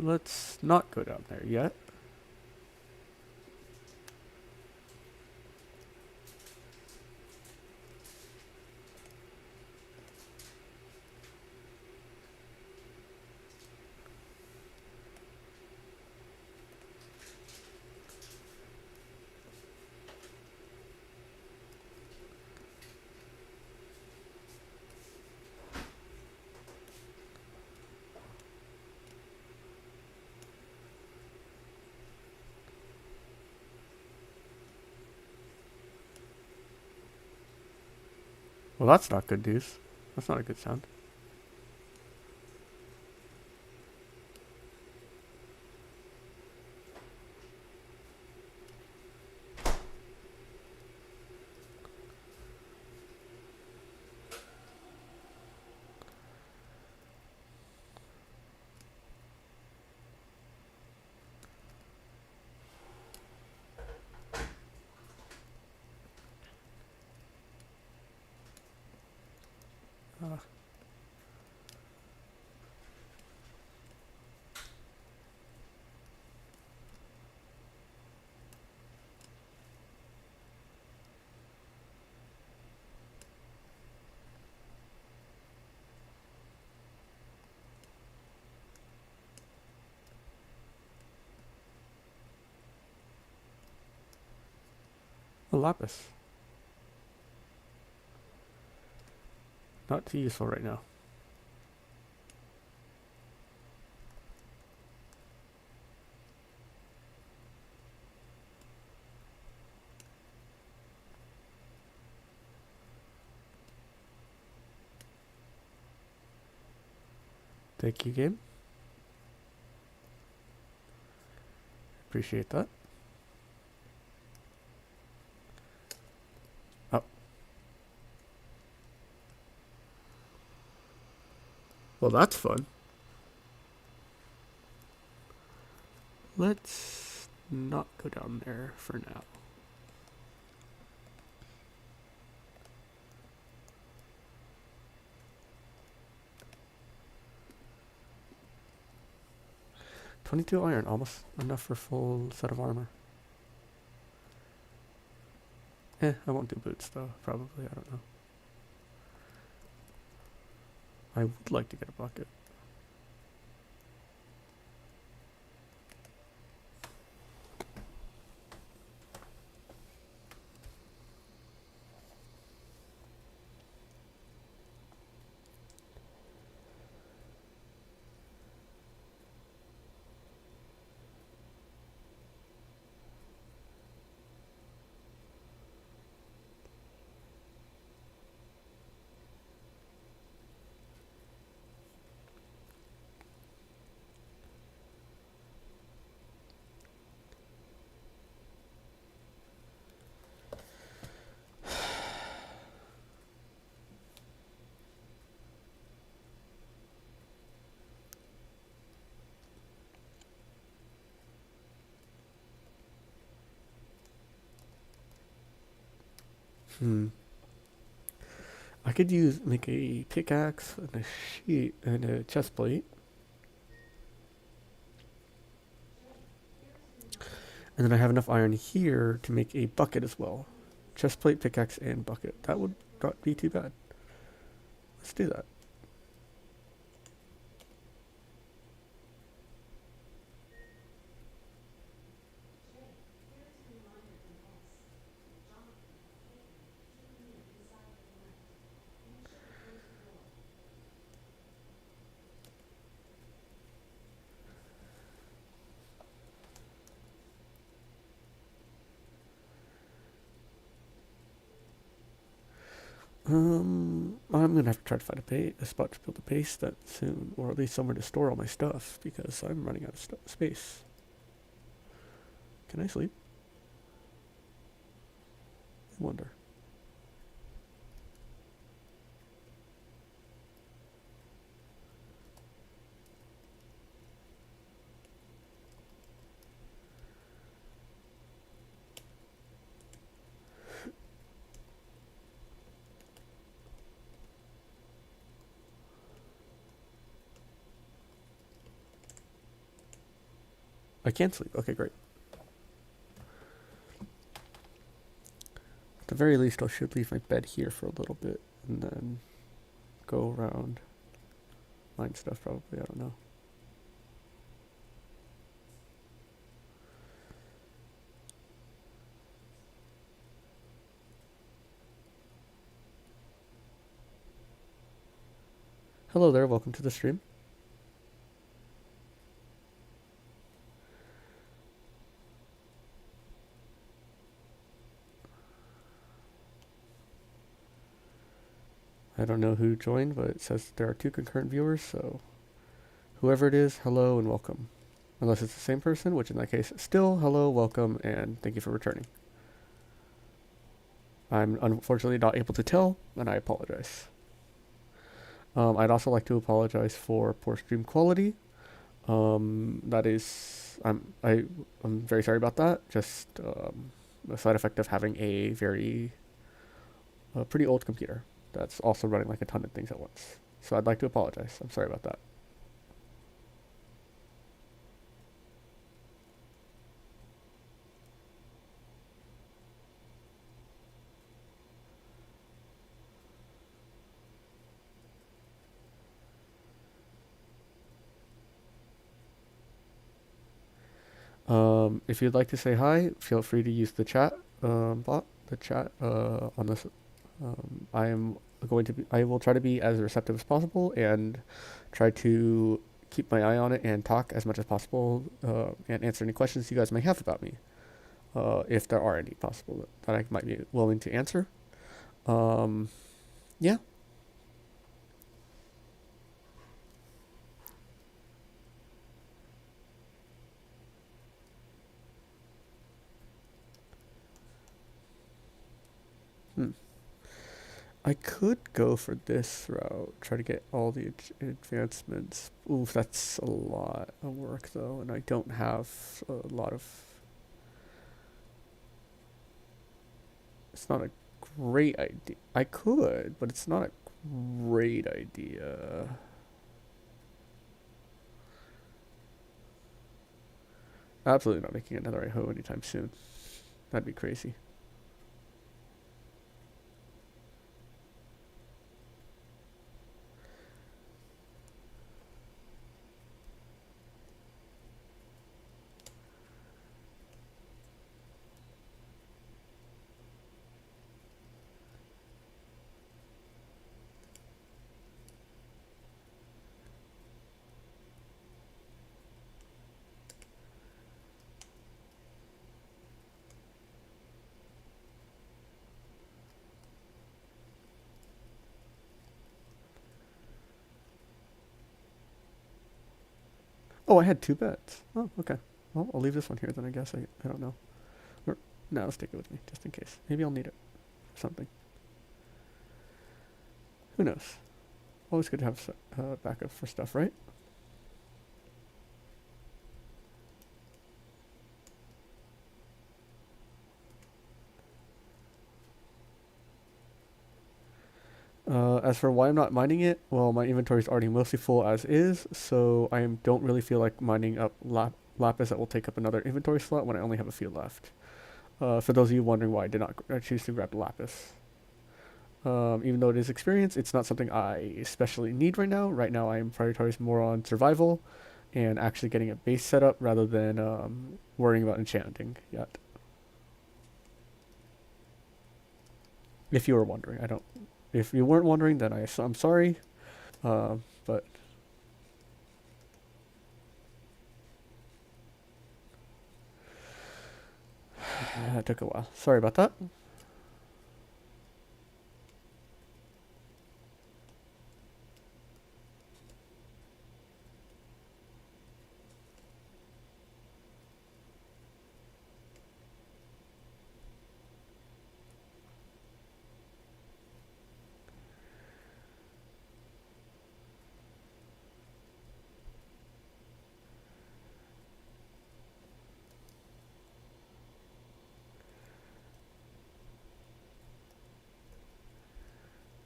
Let's not go down there yet. Well, that's not good news. That's not a good sound. Uh, a lapis. Not too useful right now. Thank you, game. Appreciate that. Oh. Well, that's fun. Let's not go down there for now. $22 iron, almost enough for a full set of armor. I won't do boots though, probably, I don't know. I would like to get a bucket. I could make a pickaxe and a sheet and a chest plate. And then I have enough iron here to make a bucket as well. Chest plate, pickaxe, and bucket. That would not be too bad. Let's do that. I'm gonna have to try to find a spot to build a base that soon, or at least somewhere to store all my stuff, because I'm running out of space. Can I sleep? I wonder. I can sleep. Okay, great. At the very least, I should leave my bed here for a little bit and then go around. Mine stuff, probably. I don't know. Hello there. Welcome to the stream. I don't know who joined, but it says there are 2 concurrent viewers, so whoever it is, hello and welcome. Unless it's the same person, which in that case, still hello, welcome, and thank you for returning. I'm unfortunately not able to tell, and I apologize. I'd also like to apologize for poor stream quality. That is, I'm very sorry about that. Just a side effect of having a pretty old computer that's also running like a ton of things at once. So I'd like to apologize. I'm sorry about that. If you'd like to say hi, feel free to use the chat bot, the chat on this. I will try to be as receptive as possible and try to keep my eye on it and talk as much as possible and answer any questions you guys may have about me, if there are any possible that I might be willing to answer. Yeah. Hmm. I could go for this route, try to get all the advancements. Oof, that's a lot of work though, and I don't have a lot of. It's not a great idea. I could, but it's not a great idea. Absolutely not making another IHO anytime soon. That'd be crazy. Oh, I had 2 bets. Oh, okay. Well, I'll leave this one here then, I guess. I don't know. Or, no, let's take it with me, just in case. Maybe I'll need it for something. Who knows? Always good to have backup for stuff, right? As for why I'm not mining it, well, my inventory is already mostly full as is, so don't really feel like mining up lapis that will take up another inventory slot when I only have a few left. For those of you wondering why I did not choose to grab lapis. Even though it is experience, it's not something I especially need right now. Right now, I am prioritizing more on survival and actually getting a base set up rather than worrying about enchanting yet. If you were wondering, I don't. If you weren't wondering, then I'm sorry. But that took a while. Sorry about that.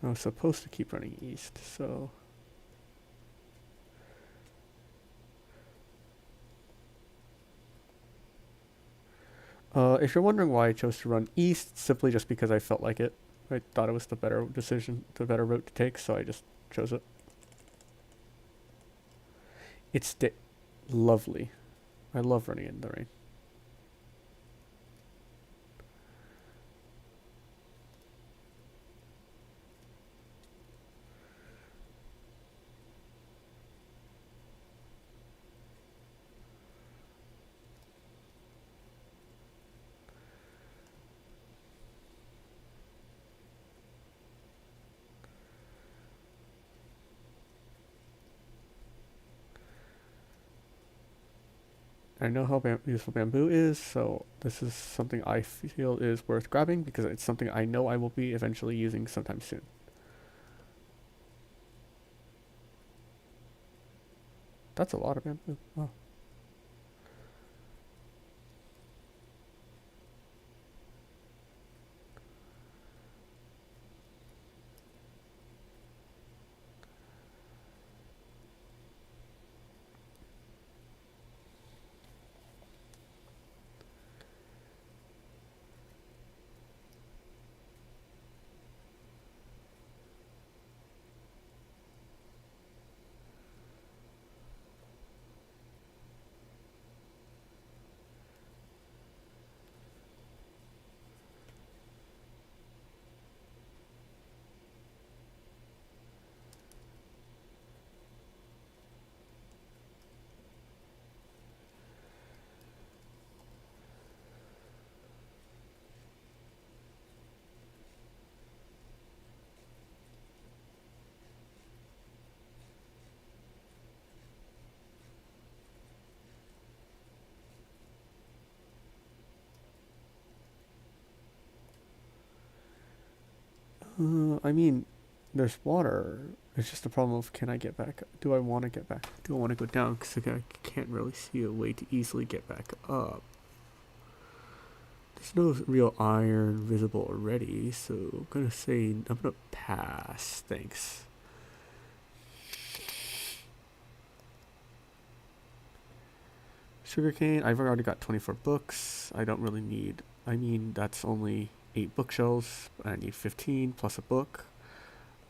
I was supposed to keep running east, so. If you're wondering why I chose to run east, simply just because I felt like it. I thought it was the better decision, the better route to take, so I just chose it. It's lovely. I love running in the rain. I know how useful bamboo is, so this is something I feel is worth grabbing because it's something I know I will be eventually using sometime soon. That's a lot of bamboo. Oh. I mean, there's water. It's just a problem of can I get back? Do I want to get back? Do I want to go down? Because I can't really see a way to easily get back up. There's no real iron visible already, so I'm gonna say I'm gonna pass. Thanks. Sugarcane. I've already got 24 books. I don't really need. I mean, that's only 8 bookshelves. I need 15 plus a book,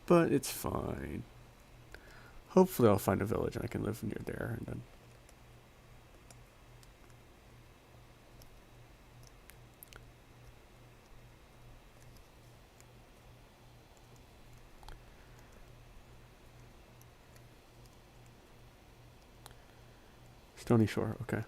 but it's fine. Hopefully, I'll find a village and I can live near there, and then. Stony Shore, okay.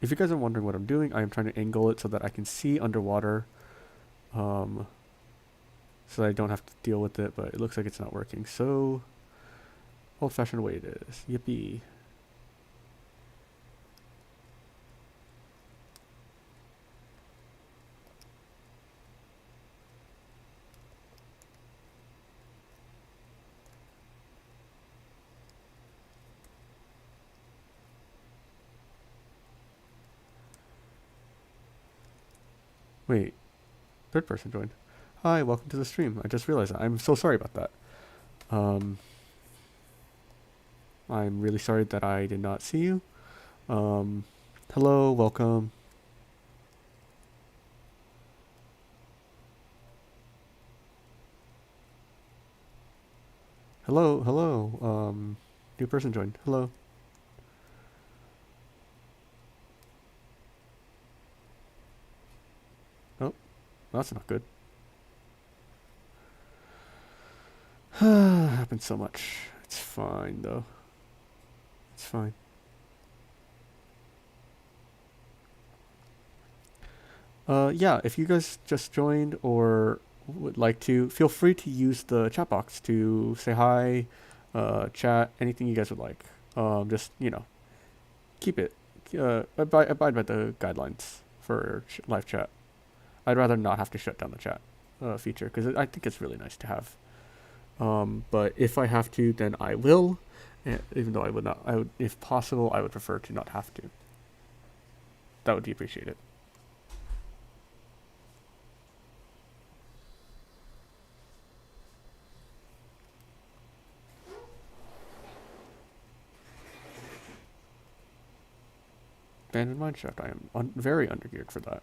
If you guys are wondering what I'm doing, I am trying to angle it so that I can see underwater. So that I don't have to deal with it, but it looks like it's not working. So, old-fashioned way it is. Yippee. Wait, third person joined. Hi, welcome to the stream. I just realized that. I'm so sorry about that. I'm really sorry that I did not see you. Hello, welcome. Hello, hello. New person joined. Hello. Oh, that's not good. Happens so much. It's fine though. It's fine. Yeah, if you guys just joined or would like to, feel free to use the chat box to say hi, chat, anything you guys would like. Just, keep it. Abide by the guidelines for live chat. I'd rather not have to shut down the chat feature because I think it's really nice to have. But if I have to, then I will. Even though I would not, if possible, I would prefer to not have to. That would be appreciated. Abandoned mineshaft. I am very undergeared for that.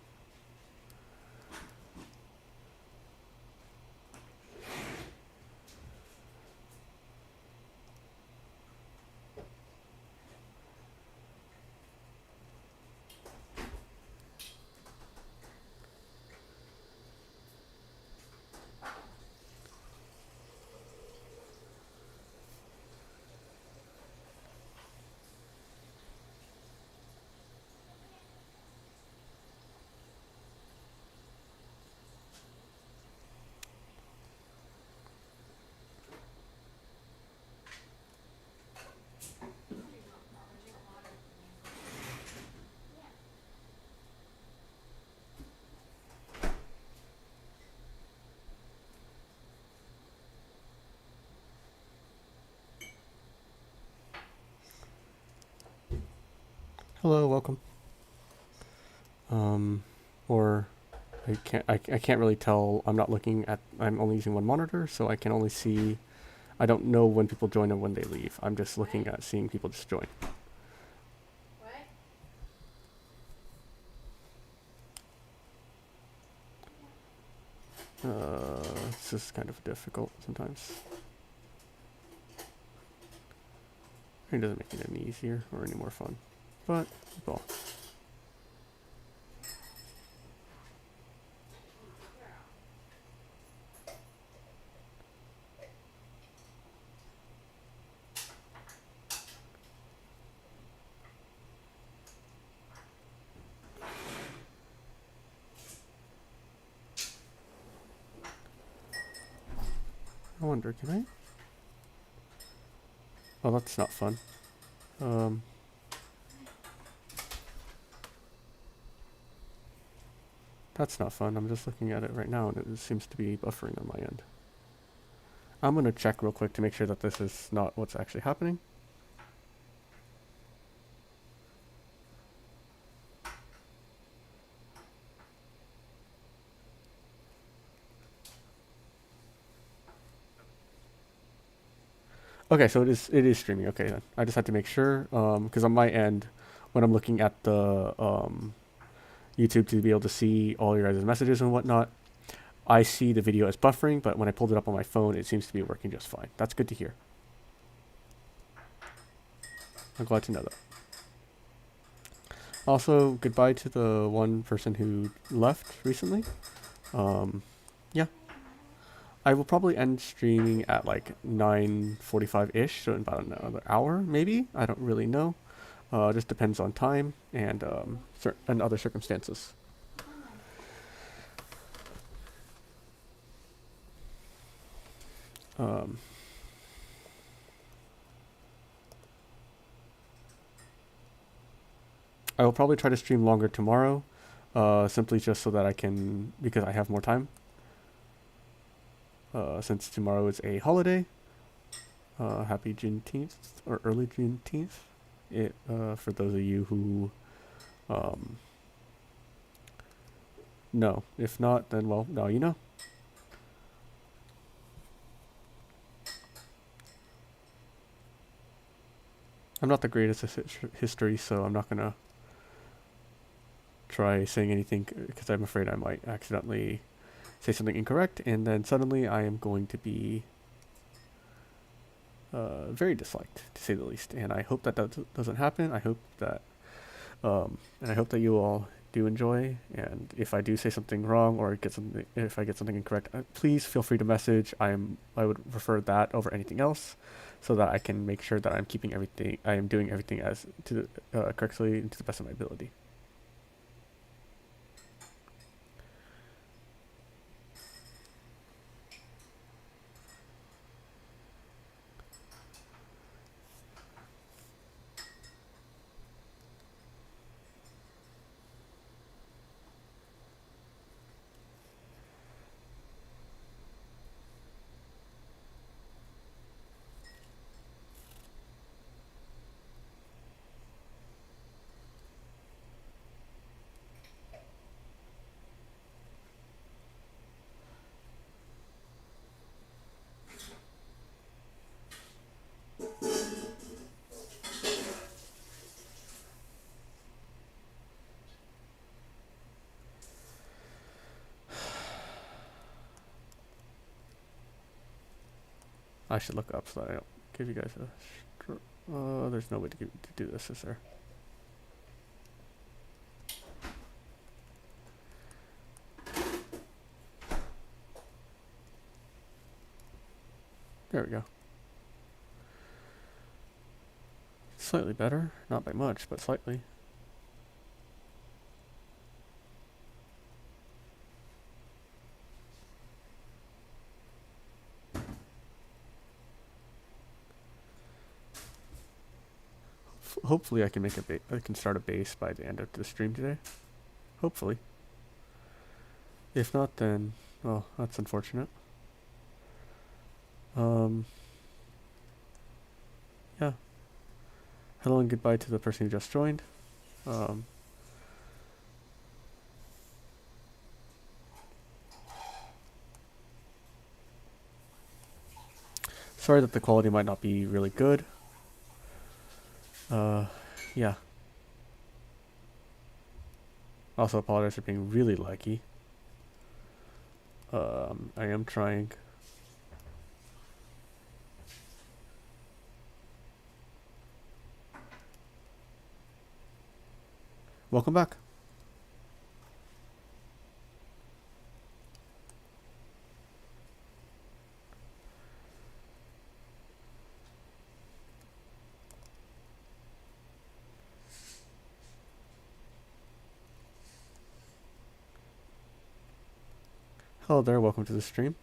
Hello, welcome. Or I can't really tell. I'm not looking at. I'm only using one monitor, so I can only see. I don't know when people join and when they leave. I'm just looking at seeing people just join. It's just kind of difficult sometimes. It doesn't make it any easier or any more fun, but well. I wonder, can I? Oh, that's not fun. That's not fun. I'm just looking at it right now and it seems to be buffering on my end. I'm gonna check real quick to make sure that this is not what's actually happening. Okay, so it is streaming. Okay, then I just had to make sure because on my end, when I'm looking at the YouTube to be able to see all your guys' messages and whatnot, I see the video as buffering, but when I pulled it up on my phone, it seems to be working just fine. That's good to hear. I'm glad to know that. Also, goodbye to the one person who left recently. Yeah. I will probably end streaming at like 9:45-ish, so in about another hour, maybe? I don't really know. Just depends on time and and other circumstances. I will probably try to stream longer tomorrow, simply just so that I can, because I have more time. Since tomorrow is a holiday. Happy Juneteenth, or early Juneteenth. For those of you who know. If not, then, well, now you know. I'm not the greatest at history, so I'm not going to try saying anything because I'm afraid I might accidentally say something incorrect, and then suddenly I am going to be very disliked, to say the least. And I hope that doesn't happen. I hope that, and I hope that you all do enjoy. And if I do say something wrong or if I get something incorrect, please feel free to message. I would prefer that over anything else, so that I can make sure that I am doing everything as to correctly and to the best of my ability. I should look up so that I don't give you guys a. There's no way to do this, is there? There we go. Slightly better, not by much, but slightly. Hopefully I can make I can start a base by the end of the stream today. Hopefully. If not, then, well, that's unfortunate. Yeah. Hello and goodbye to the person who just joined. Um, Sorry that the quality might not be really good. Uh, yeah. Also apologize for being really laggy. I am trying. Welcome back. Hello there, welcome to the stream.